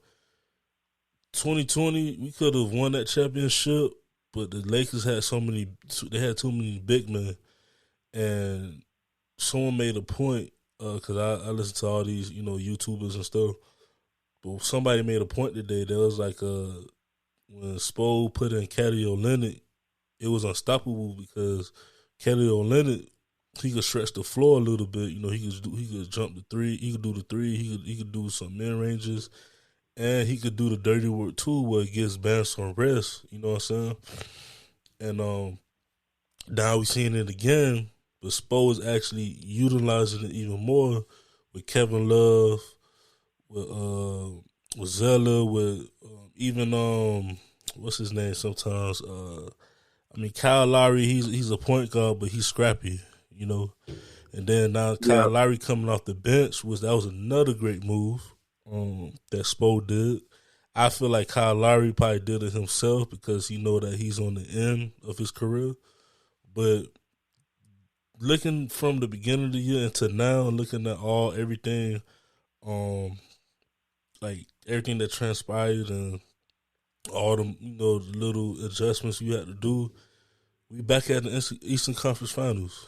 S1: 2020, we could have won that championship, but the Lakers had too many big men. And someone made a point because I listen to all these YouTubers and stuff. But somebody made a point today. There was like when Spo put in Kelly Olynyk, it was unstoppable because Kelly Olynyk, he could stretch the floor a little bit. He could jump the three. He could do the three. He could do some mid ranges, and he could do the dirty work too, where it gives Bam some rest. You know what I'm saying? And now we seeing it again, but Spo is actually utilizing it even more with Kevin Love, with Zeller, with even what's his name? Sometimes Kyle Lowry. He's a point guard, but he's scrappy. And then now Kyle Lowry coming off the bench that was another great move that Spo did. I feel like Kyle Lowry probably did it himself because he know that he's on the end of his career. But looking from the beginning of the year until now, looking at everything, like everything that transpired and all the the little adjustments you had to do, we back at the Eastern Conference Finals.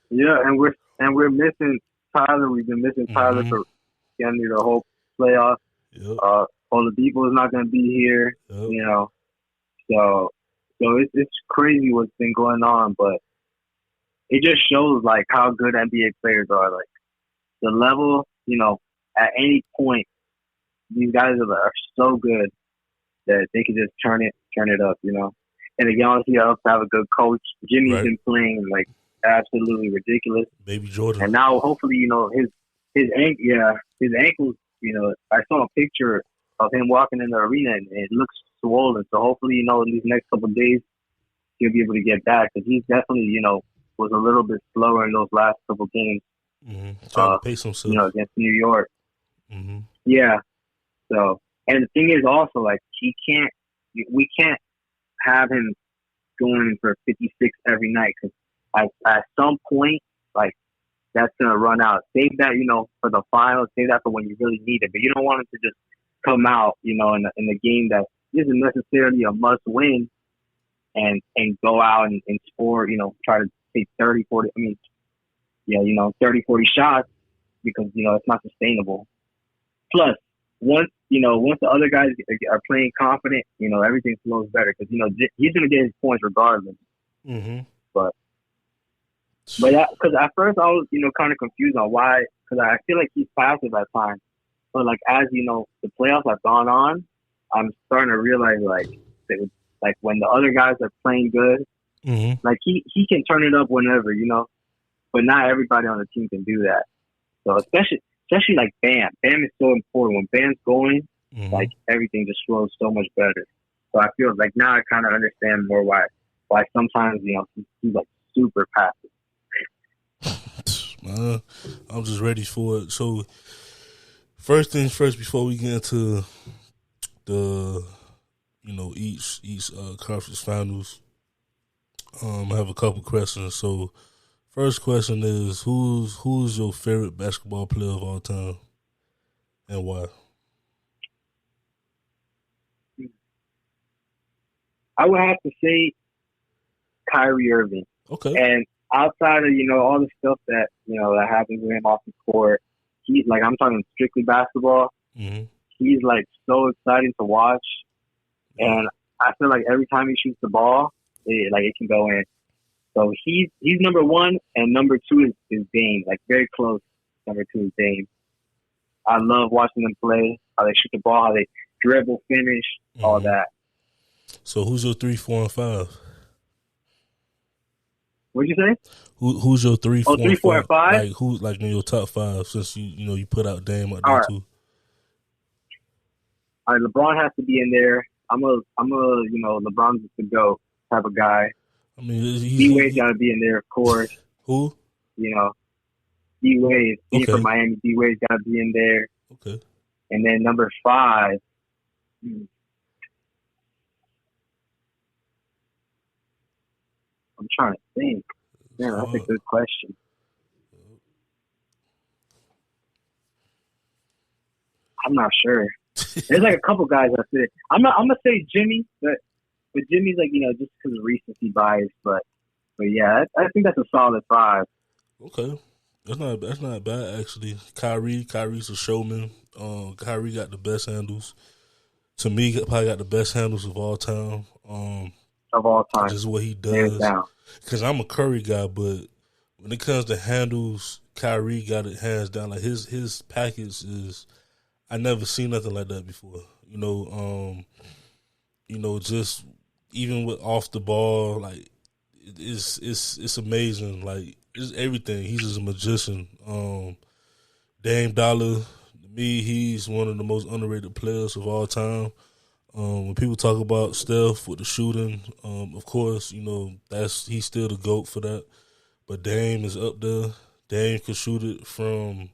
S3: and we're missing Tyler. We've been missing Tyler for the whole playoff.
S1: Yep.
S3: Oladipo is not going to be here.
S1: Yep.
S3: So it's crazy what's been going on, but it just shows like how good NBA players are. Like the level, at any point, these guys are so good that they can just turn it up, And again, you have to have a good coach. Jimmy's been playing like absolutely ridiculous.
S1: Baby Jordan.
S3: And now hopefully, his ankles, I saw a picture of him walking in the arena and it looks swollen. So hopefully, in these next couple of days, he'll be able to get back because he's definitely, was a little bit slower in those last couple of games.
S1: Trying to pace himself.
S3: Against New York.
S1: Mm-hmm.
S3: Yeah. So, and the thing is also like we can't have him going for 56 every night because at some point, like that's gonna run out. Save that, for the finals. Save that for when you really need it. But you don't want him to just come out, in the game that isn't necessarily a must win, and go out and score. Try to take 30, 40. 30, 40 shots because it's not sustainable. Plus, once the other guys are playing confident, everything flows better because he's gonna get his points regardless.
S1: Mm-hmm.
S3: But yeah, because at first I was kind of confused on why, because I feel like he's passive at times. But like as the playoffs have gone on, I'm starting to realize like when the other guys are playing good, like he can turn it up whenever, but not everybody on the team can do that. So especially like Bam. Bam is so important. When Bam's going, like everything just flows so much better. So I feel like now I kind of understand more why sometimes he's like super passive.
S1: I'm just ready for it. So first things first, before we get into the each conference finals, I have a couple questions. So first question is who's your favorite basketball player of all time and why?
S3: I would have to say Kyrie Irving.
S1: Okay.
S3: And outside of all the stuff that that happens with him off the court, he's like, I'm talking strictly basketball.
S1: Mm-hmm.
S3: He's like so exciting to watch, and I feel like every time he shoots the ball, it can go in. So he's number one, and number two is Dame. Like very close. Number two is Dame. I love watching them play. How they shoot the ball, how they dribble, finish, all that.
S1: So who's your 3, 4, and 5?
S3: What'd you say?
S1: Who's your 3, 4,
S3: 3, 4, and 5?
S1: Like who's like in your top 5 since you put out Dame out there too?
S3: All right, LeBron has to be in there. I'm a LeBron's the GOAT type of guy.
S1: I mean,
S3: D-Wade's got to be in there, of course.
S1: Who?
S3: D-Wade. Being from Miami, D-Wade's got to be in there.
S1: Okay.
S3: And then number 5. I'm trying to think. Yeah, that's a good question. I'm not sure. There's like a couple guys I said. I'm gonna say Jimmy, but Jimmy's like just because of recency bias. But yeah, I think that's a solid 5.
S1: Okay. That's not bad actually. Kyrie's a showman. Kyrie got the best handles. To me, probably got the best handles of all time.
S3: of all time,
S1: Just what he
S3: hands
S1: does.
S3: down.
S1: Because I'm a Curry guy, but when it comes to handles, Kyrie got it hands down. Like his package is, I never seen nothing like that before. Just even with off the ball, like it's amazing. Like it's everything. He's just a magician. Dame Dollar, to me, he's one of the most underrated players of all time. When people talk about Steph with the shooting, of course, he's still the GOAT for that. But Dame is up there. Dame could shoot it from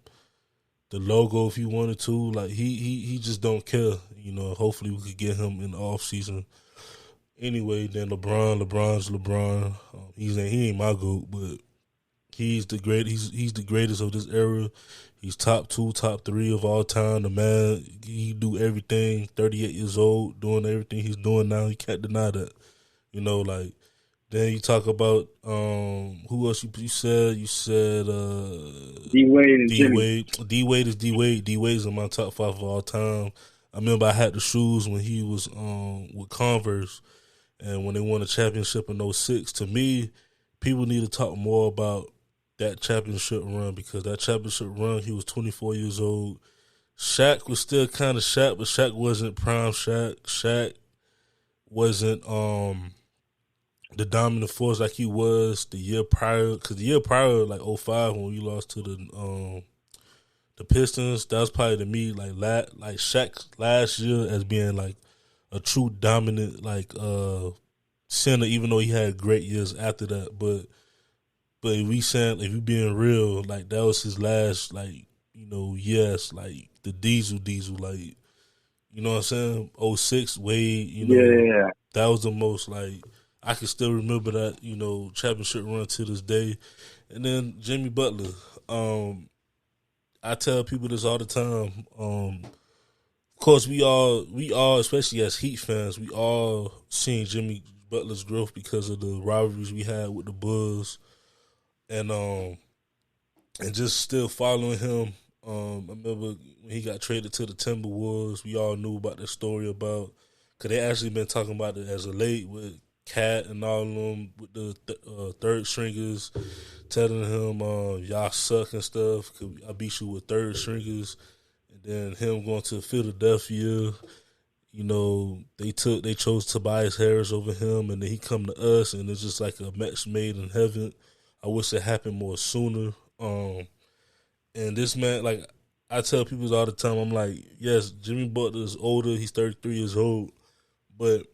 S1: the logo if he wanted to. Like he just don't care. Hopefully we could get him in the off season. Anyway, then LeBron's LeBron. He ain't my GOAT, but he's the greatest of this era. He's top 2, top 3 of all time. The man, he do everything. 38 years old, doing everything he's doing now. You can't deny that. Like then you talk about who else you said? You said
S3: D Wade and
S1: D
S3: Jimmy.
S1: Wade. D Wade is D Wade. D Wade's in my top 5 of all time. I remember I had the shoes when he was with Converse, and when they won a championship in '06. To me, people need to talk more about that championship run, because that championship run, he was 24 years old. Shaq was still kind of Shaq, but Shaq wasn't prime Shaq. Shaq wasn't the dominant force like he was the year prior. Because the year prior, like '05, when we lost to the Pistons, that was probably to me like Shaq's last year as being like a true dominant center. Even though he had great years after that, but if we being real, like that was his last, yes, like the diesel, like, you know what I'm saying? '06 Wade,
S3: Yeah.
S1: that was the most, like, I can still remember that, championship run to this day. And then Jimmy Butler. I tell people this all the time. Of course, we all, especially as Heat fans, we all seen Jimmy Butler's growth because of the rivalries we had with the Bulls. And just still following him. I remember when he got traded to the Timberwolves, we all knew about the story because they actually been talking about it as of late with Cat and all of them with the third stringers telling him y'all suck and stuff. 'Cause I beat you with third stringers, and then him going to Philadelphia. They chose Tobias Harris over him, and then he come to us, and it's just like a match made in heaven. I wish it happened more sooner. And this man, like I tell people all the time, I'm like, yes, Jimmy Butler is older. He's 33 years old, but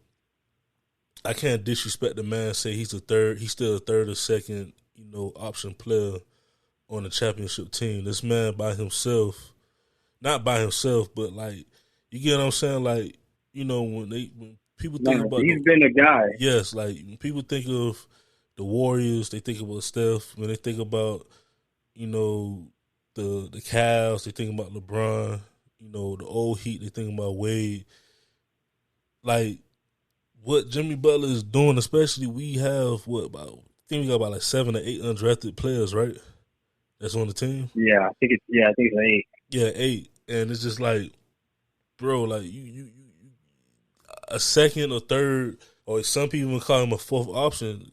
S1: I can't disrespect the man. Say he's still a third or second, option player on the championship team. This man by himself, not by himself, but like, you get what I'm saying? Like, when people think about
S3: he's been a guy.
S1: Yes, like when people think of the Warriors, they think about Steph. When they think about, the Cavs, they think about LeBron. The old Heat, they think about Wade. Like what Jimmy Butler is doing, especially we have I think we got about like 7 or 8 undrafted players, right? That's on the team.
S3: Yeah, I think it's 8.
S1: Yeah, 8, and it's just like, bro, like you a second or third, or some people call him a fourth option.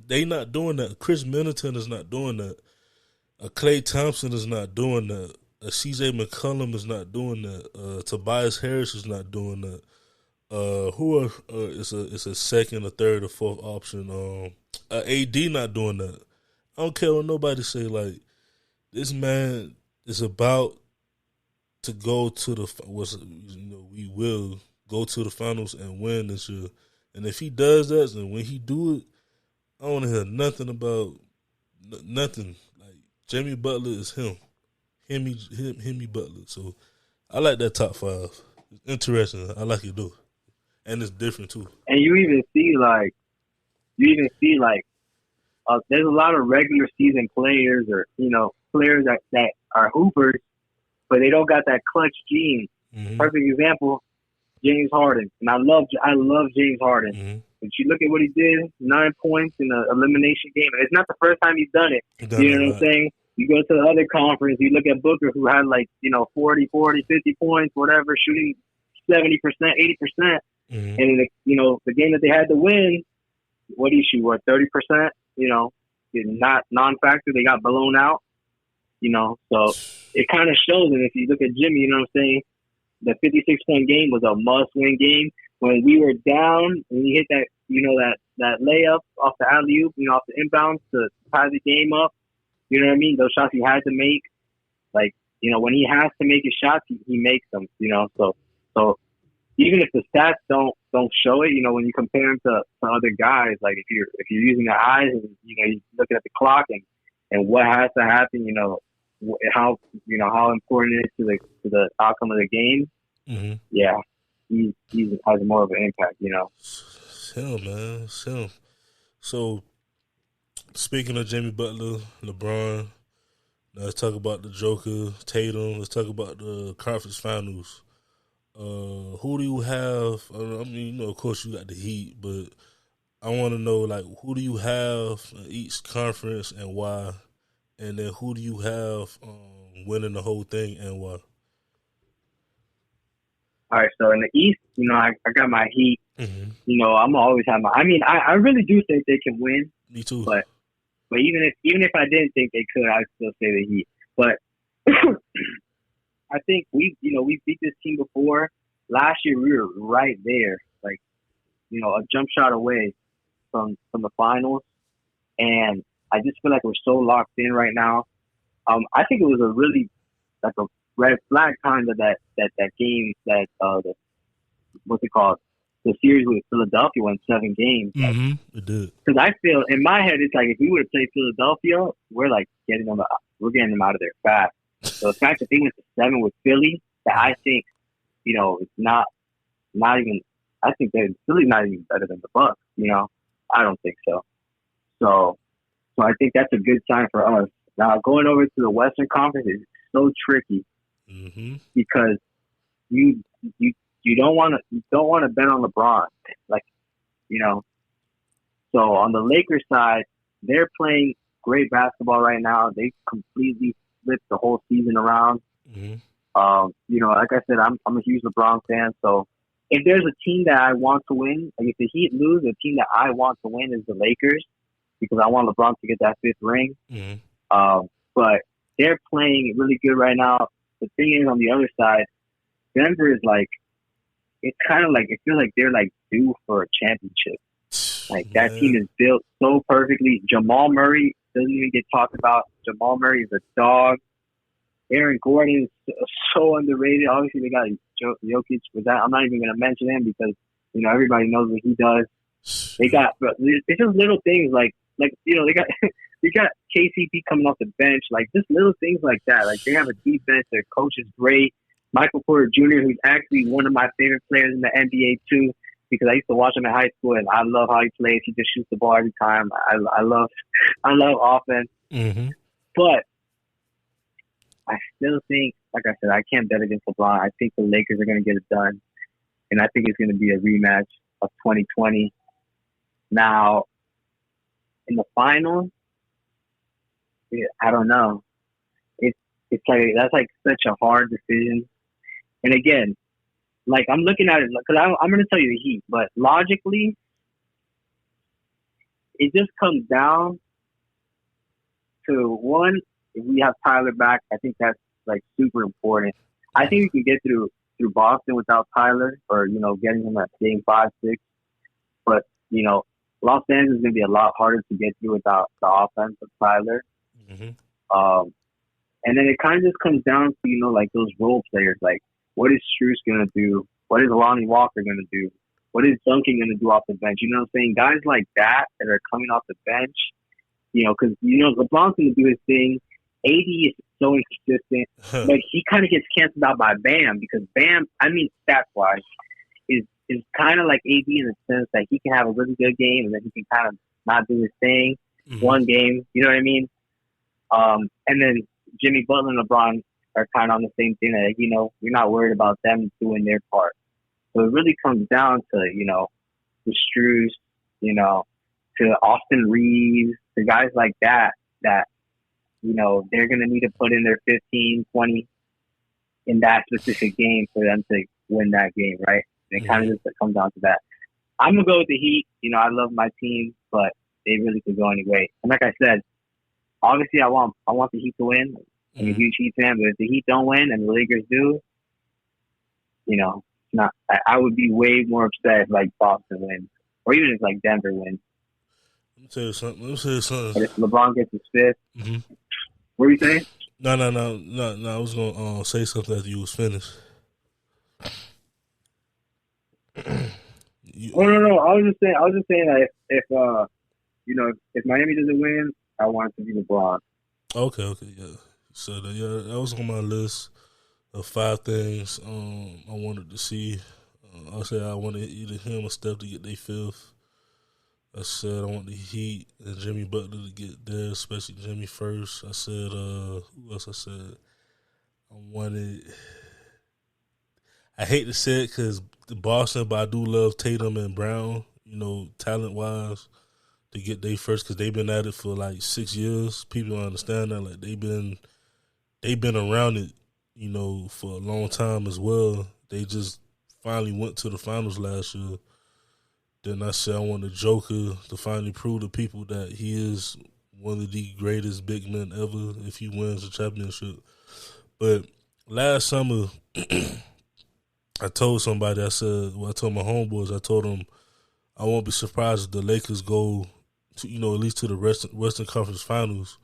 S1: They not doing that. Chris Middleton is not doing that. Klay Thompson is not doing that. C.J. McCollum is not doing that. Tobias Harris is not doing that. Who is a second or third or fourth option? AD not doing that. I don't care what nobody say. Like, this man is about to go to we will go to the finals and win this year. And if he does that, and when he do it, I don't want to hear nothing about nothing. Like, Jimmy Butler is him. Himmy Butler. So I like that top 5. It's interesting. I like it though. And it's different too.
S3: And you even see there's a lot of regular season players or players that are hoopers, but they don't got that clutch gene. Mm-hmm. Perfect example, James Harden. And I love James Harden.
S1: Mm-hmm.
S3: But you look at what he did, 9 points in an elimination game. And it's not the first time he's done it. You know what I'm saying? You go to the other conference, you look at Booker, who had 40, 50 points, whatever, shooting 70%, 80%. And in the game that they had to win, what did he shoot? 30%? Not non-factor. They got blown out. So it kind of shows. And if you look at Jimmy, you know what I'm saying? The 56-point game was a must-win game. When we were down, and he hit that layup off the alley-oop, off the inbounds to tie the game up. You know what I mean? Those shots he had to make. When he has to make his shots, he makes them. So even if the stats don't show it, when you compare him to other guys, like if you're using the eyes and you're looking at the clock and what has to happen, how important it is to the outcome of the game. Mm-hmm. Yeah, he has more of an impact.
S1: It's him, man. It's him. So speaking of Jimmy Butler, LeBron, let's talk about the Joker, Tatum. Let's talk about the conference finals. Who do you have? I mean, of course you got the Heat, but I want to know, who do you have in each conference and why? And then who do you have winning the whole thing and why?
S3: All right, so in the East, I got my Heat. Mm-hmm. I'm always have my. I mean, I really do think they can win.
S1: Me too.
S3: But even if I didn't think they could, I'd still say the Heat. But I think we beat this team before. Last year we were right there, a jump shot away from the finals, and I just feel like we're so locked in right now. I think it was a really a red flag kind of that game that what's it called, the series with Philadelphia won 7 games.
S1: Mm-hmm. It did.
S3: Because I feel in my head it's if we would have played Philadelphia, we're getting them out of there fast. So the fact that they went to 7 with Philly, that I think, it's not even. I think that Philly's not even better than the Bucks. I don't think so. So I think that's a good sign for us. Now going over to the Western Conference is so tricky because you don't want to bet on LeBron, So on the Lakers side, they're playing great basketball right now. They completely flipped the whole season around. Mm-hmm. Like I said, I'm a huge LeBron fan. So if there's a team that I want to win, if the Heat lose, the team that I want to win is the Lakers because I want LeBron to get that 5th ring. Mm-hmm. But they're playing really good right now. The thing is, on the other side, Denver is it's kind of it feels like they're due for a championship. That team is built so perfectly. Jamal Murray doesn't even get talked about. Jamal Murray is a dog. Aaron Gordon is so underrated. Obviously, they got Jokic with that. I'm not even going to mention him because, everybody knows what he does. They got, it's just little things they got, they got KCP coming off the bench, just little things like that. They have a deep bench. Their coach is great. Michael Porter Jr., who's actually one of my favorite players in the NBA too, because I used to watch him in high school and I love how he plays. He just shoots the ball every time. I love offense. Mm-hmm. But I still think, like I said, I can't bet against LeBron. I think the Lakers are going to get it done. And I think it's going to be a rematch of 2020. Now, in the finals, I don't know. It's that's such a hard decision. And again, I'm looking at it, because I'm going to tell you the Heat, but logically, it just comes down to one, if we have Tyler back, I think that's super important. I think we can get through Boston without Tyler, or getting him at game 5, 6. But Los Angeles is going to be a lot harder to get through without the offense of Tyler. Mm-hmm. And then it kind of just comes down to those role players. What is Strus going to do? What is Lonnie Walker going to do? What is Duncan going to do off the bench? You know what I'm saying? Guys like that are coming off the bench. Because LeBron's going to do his thing. AD is so inconsistent, but he kind of gets canceled out by Bam, because Bam, stats-wise, is kind of like AD in the sense that he can have a really good game and then he can kind of not do his thing one game. You know what I mean? And then Jimmy Butler and LeBron are kind of on the same thing that, you're not worried about them doing their part. So it really comes down to, the Strus, to Austin Reeves, to guys like that, they're going to need to put in their 15, 20 in that specific game for them to win that game, right? And it kind of just comes down to that. I'm going to go with the Heat. I love my team, but they really could go anyway. And like I said, obviously I want the Heat to win. I'm a huge Heat fan, but if the Heat don't win and the Lakers do, I would be way more upset if like Boston wins, or even if like Denver wins.
S1: Let me tell you something.
S3: But if LeBron gets his fifth, what were you saying?
S1: No. I was gonna say something after you was finished.
S3: No. I was just saying that if Miami doesn't win, I want it to be LeBron.
S1: Okay, yeah. So that was on my list of 5 things I wanted to see. I said I wanted either him or Steph to get their 5th. I said I want the Heat and Jimmy Butler to get there, especially Jimmy first. I said, who else I said? I hate to say it because the Boston, but I do love Tatum and Brown, talent-wise, to get their first because they've been at it for like 6 years. People don't understand that. Like, they've been around it, for a long time as well. They just finally went to the finals last year. Then I said I want the Joker to finally prove to people that he is one of the greatest big men ever if he wins the championship. But last summer, I told somebody, I told my homeboys, I told them I won't be surprised if the Lakers go to, at least to the Western Conference Finals,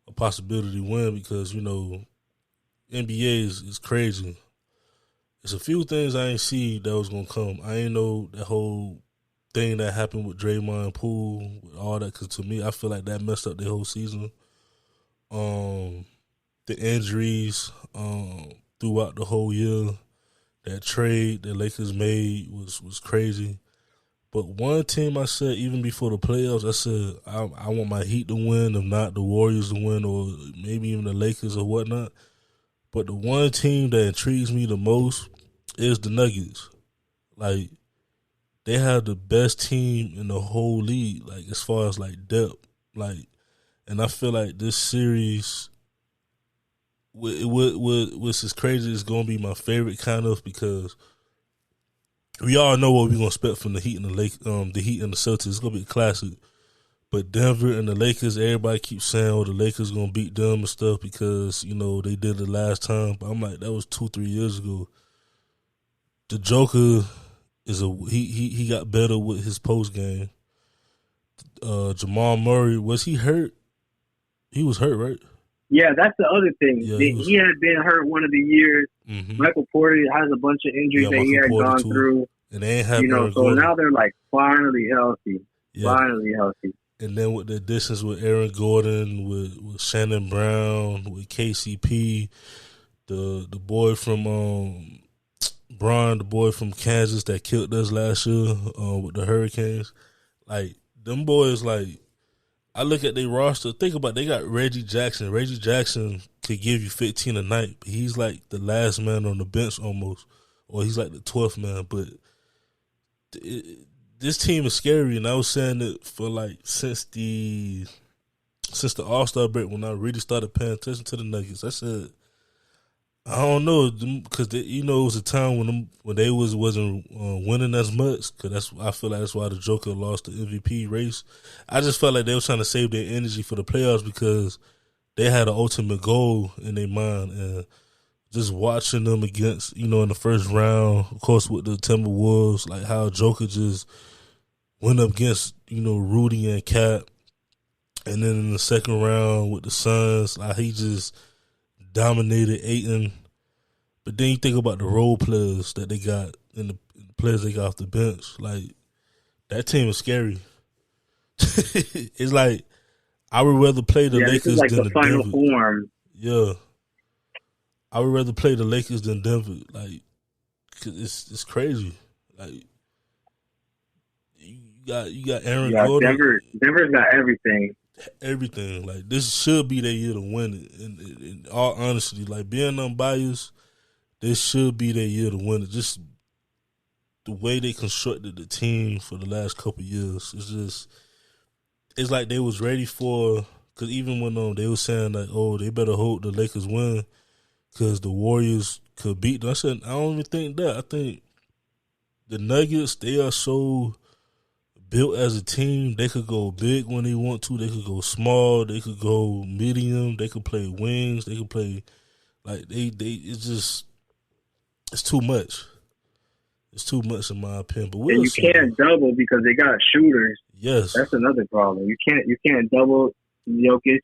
S1: a possibility to win because, NBA is crazy. There's a few things I ain't see that was going to come. I ain't know that whole thing that happened with Draymond and Poole, with all that, because to me, I feel like that messed up the whole season. The injuries throughout the whole year, that trade the Lakers made was crazy. But one team I said, even before the playoffs, I said I want my Heat to win, if not the Warriors to win, or maybe even the Lakers or whatnot. But the one team that intrigues me the most is the Nuggets. Like, they have the best team in the whole league, like, as far as, like, depth. Like, and I feel like this series, what's as crazy, is going to be my favorite kind of, because we all know what we're going to expect from the Heat and the Heat and the Celtics. It's going to be a classic. But Denver and the Lakers, everybody keeps saying, the Lakers going to beat them and stuff because, they did it last time. But I'm like, that was 2-3 years ago. The Joker he got better with his post game. Jamal Murray, was he hurt? He was hurt, right?
S3: Yeah, that's the other thing.
S1: Yeah,
S3: he had been hurt one of the years. Michael Porter has a bunch of injuries that he had gone through.
S1: And they ain't have
S3: so now they're like finally healthy.
S1: Yeah.
S3: Finally healthy.
S1: And then with the additions with Aaron Gordon, with Shannon Brown, with KCP, the boy from Braun, the boy from Kansas that killed us last year with the Hurricanes, like, them boys, like, I look at their roster, think about it, they got Reggie Jackson. Reggie Jackson could give you 15 a night, but he's like the last man on the bench almost, or he's like the 12th man. But this team is scary, and I was saying it for like since the All-Star break, when I really started paying attention to the Nuggets. I said, I don't know, because it was a time when they wasn't winning as much. Because I feel like that's why the Joker lost the MVP race. I just felt like they were trying to save their energy for the playoffs because they had an ultimate goal in their mind. And just watching them against, in the first round, of course with the Timberwolves, like how Joker just went up against Rudy and Cap, and then in the second round with the Suns, like he just dominated Ayton. But then you think about the role players that they got and the players they got off the bench. Like, that team is scary. It's like I would rather play the Lakers
S3: like
S1: than
S3: the final
S1: Denver.
S3: Form.
S1: Yeah, I would rather play the Lakers than Denver. Like, 'cause it's crazy. Like, you got Aaron Gordon.
S3: Denver's got everything.
S1: Everything. Like, this should be their year to win it. In all honesty, like, being unbiased, this should be their year to win it. Just the way they constructed the team for the last couple of years. It's like they was ready for, because even when they were saying like, oh, they better hope the Lakers win because the Warriors could beat them. I said, I don't even think that. I think the Nuggets, they are so built as a team. They could go big when they want to. They could go small. They could go medium. They could play wings. They could play like it's too much. It's too much in my opinion. But we'll see.
S3: Can't double because they got shooters.
S1: Yes,
S3: that's another problem. You can't double Jokic.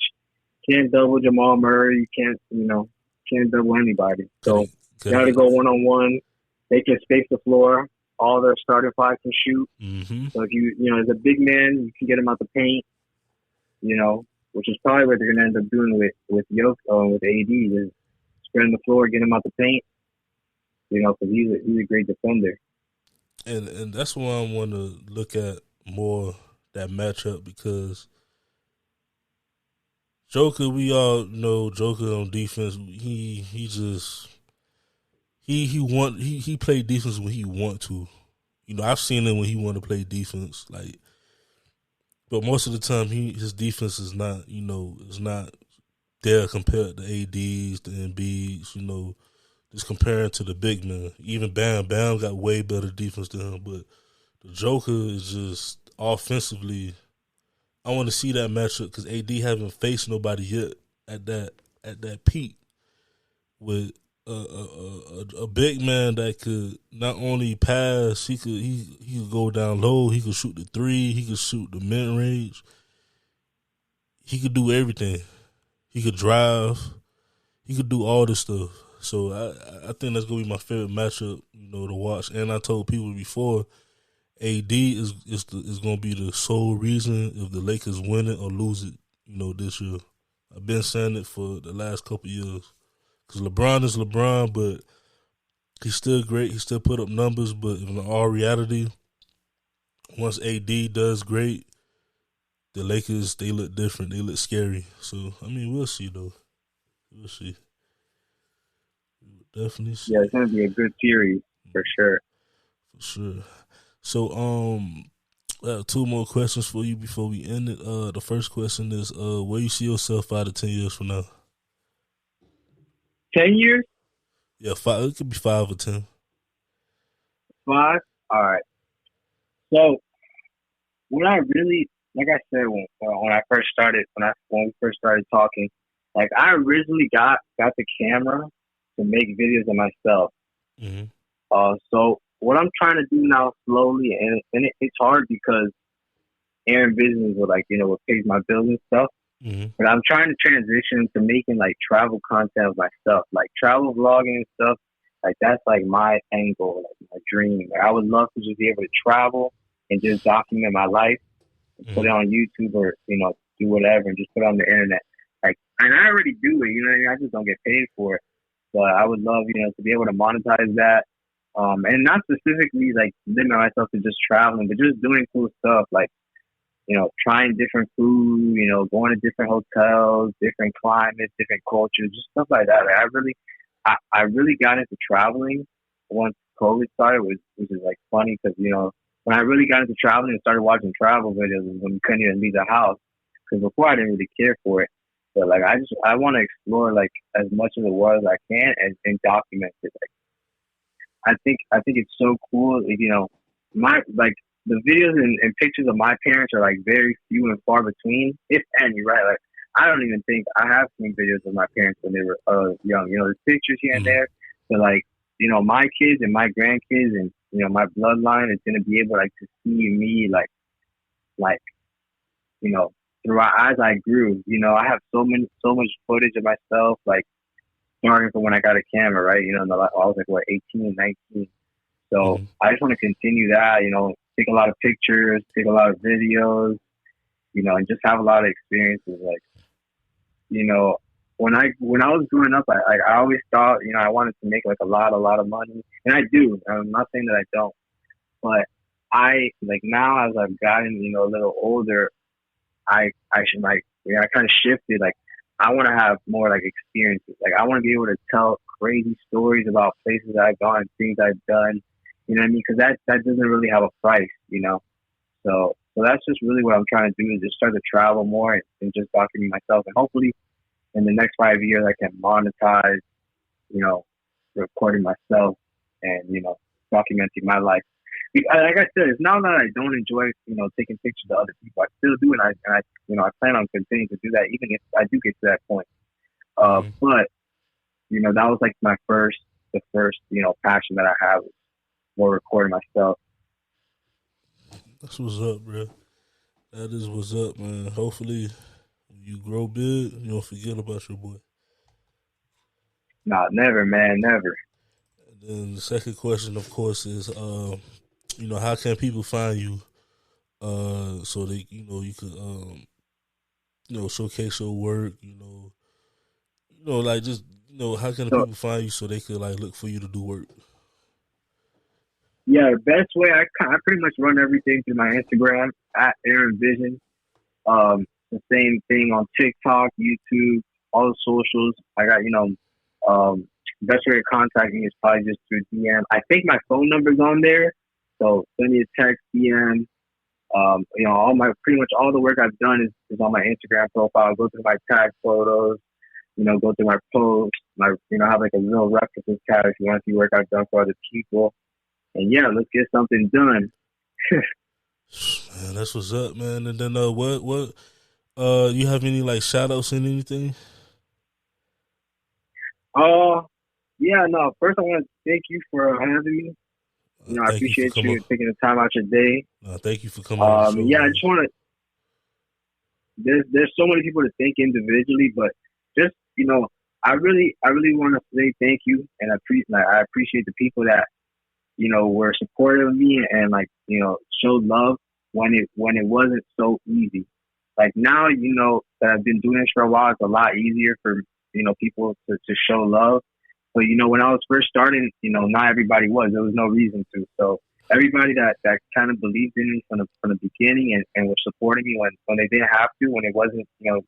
S3: Can't double Jamal Murray. You can't double anybody. So you got to go 1-on-1. They can space the floor. All their starting five can shoot.
S1: Mm-hmm.
S3: So if as a big man, you can get him out the paint. Which is probably what they're going to end up doing with AD, is spreading the floor, get him out the paint. Because he's a great defender.
S1: And that's why I want to look at more that matchup, because Joker, we all know Joker on defense. He played defense when he want to. I've seen him when he want to play defense, but most of the time his defense is not, is not there compared to ADs, the Embiids, just comparing to the big men. Even Bam got way better defense than him, but the Joker is just offensively. I want to see that matchup because AD haven't faced nobody yet at that peak with a big man that could not only pass, he could go down low, he could shoot the three, he could shoot the mid range, he could do everything. He could drive, he could do all this stuff. So I think that's gonna be my favorite matchup, to watch. And I told people before, AD is gonna be the sole reason if the Lakers win it or lose it, this year. I've been saying it for the last couple of years. Because LeBron is LeBron, but he's still great. He still put up numbers, but in all reality, once AD does great, the Lakers, they look different. They look scary. So, we'll see, though. We'll see. We'll definitely see.
S3: Yeah, it's going to be a good series, for sure.
S1: For sure. So, I have two more questions for you before we end it. The first question is, where you see yourself 5 to 10 years from now?
S3: 10 years?
S1: Yeah, 5. It could be 5 or 10.
S3: 5? All right. So, when I really, like I said, when I first started, when we first started talking, I originally got the camera to make videos of myself.
S1: Mm-hmm.
S3: So what I'm trying to do now slowly, and it's hard because Aaron Business what pays my bills and stuff.
S1: Mm-hmm.
S3: But I'm trying to transition to making travel content of myself, travel vlogging and stuff. That's my end goal, my dream. I would love to just be able to travel and just document my life, and put it on YouTube or do whatever and just put it on the internet. And I already do it, I just don't get paid for it. But I would love to be able to monetize that, and not specifically limit myself to just traveling, but just doing cool stuff trying different food, going to different hotels, different climates, different cultures, just stuff like that. I really got into traveling once COVID started, which is funny because, when I really got into traveling and started watching travel videos was when we couldn't even leave the house, because before I didn't really care for it. But I want to explore as much of the world as I can and document it. I think it's so cool. The videos and pictures of my parents are very few and far between, if any, right? I don't even think I have seen videos of my parents when they were young. There's pictures here and there, but my kids and my grandkids and my bloodline is gonna be able to see me throughout as I grew. I have so much footage of myself, starting from when I got a camera, right? I was 18, 19. So I just want to continue that, take a lot of pictures, take a lot of videos, and just have a lot of experiences. When I was growing up, I always thought, I wanted to make a lot of money, and I do. I'm not saying that I don't, but I now as I've gotten a little older, I should I kind of shifted. I want to have more experiences. I want to be able to tell crazy stories about places I've gone, things I've done, You know what I mean? Because that doesn't really have a price, you know. So that's just really what I'm trying to do is just start to travel more and just document myself. And hopefully in the next 5 years, I can monetize, you know, recording myself and, you know, documenting my life. Like I said, it's not that I don't enjoy, you know, taking pictures of other people. I still do, and I you know, I plan on continuing to do that, even if I do get to that point. But you know, that was like the first, you know, passion that I have was more recording myself.
S1: That's what's up, bro. That is what's up, man. Hopefully, when you grow big, you don't forget about your boy.
S3: Nah, never, man, never.
S1: And then the second question, of course, is, you know, how can people find you, so they, you know, you could, you know, showcase your work, you know, like just, you know, how can
S3: So,
S1: people find you so they could like look for you to do work?
S3: yeah, the best way I pretty much run everything through my Instagram at Aaron Vision. The same thing on TikTok, YouTube, all the socials. I got, you know, best way to contact me is probably just through DM. I think my phone number's on there, so send me a text, DM. You know, pretty much all the work I've done is on my Instagram profile. Go through my tag photos, you know, go through my posts. You know, I have like a real references tab if you want to see work I've done for other people. And yeah, let's get something done.
S1: Man, that's what's up, man. And then what you have any like shout outs and anything?
S3: Yeah, no. First, I want to thank you for having me. You know, I appreciate you taking the time out your day.
S1: Thank you for coming on the show.
S3: Yeah, I just want to. There's so many people to thank individually, but just, you know, I really want to say thank you, and I appreciate the people that, you know, were supportive of me and, like, you know, showed love when it wasn't so easy. Like now, you know, that I've been doing this for a while, it's a lot easier for, you know, people to show love. But, you know, when I was first starting, you know, not everybody was. There was no reason to. So everybody that kind of believed in me from the beginning and was supporting me when they didn't have to, when it wasn't, you know,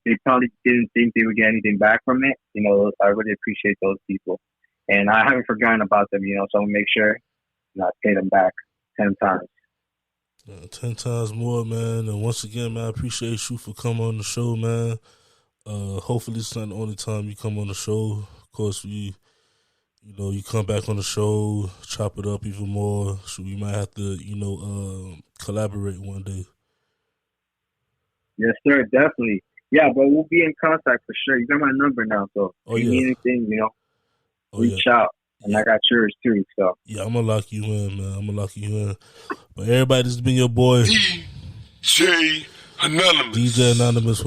S3: they probably didn't think they would get anything back from it, you know, I really appreciate those people. And I haven't forgotten about them, you know, so I'm going to make sure, you know, I pay them back 10 times.
S1: 10 times more, man. And once again, man, I appreciate you for coming on the show, man. Hopefully it's not the only time you come on the show. Of course, you know, you come back on the show, chop it up even more. So we might have to, you know, collaborate one day.
S3: Yes, sir, definitely. Yeah, but we'll be in contact for sure. You got my number now, so if you need anything, you know, reach out. And I got yours too, so.
S1: Yeah, I'm going to lock you in, man. I'm going to lock you in. But everybody, this has been your boy,
S2: DJ Anonymous.
S1: DJ Anonymous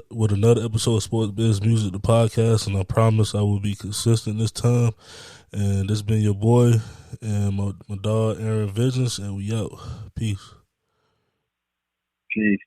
S1: with another episode of Sports Biz Music, the podcast. And I promise I will be consistent this time. And this has been your boy and my dog, Aaron Visions. And we out. Peace.
S3: Peace.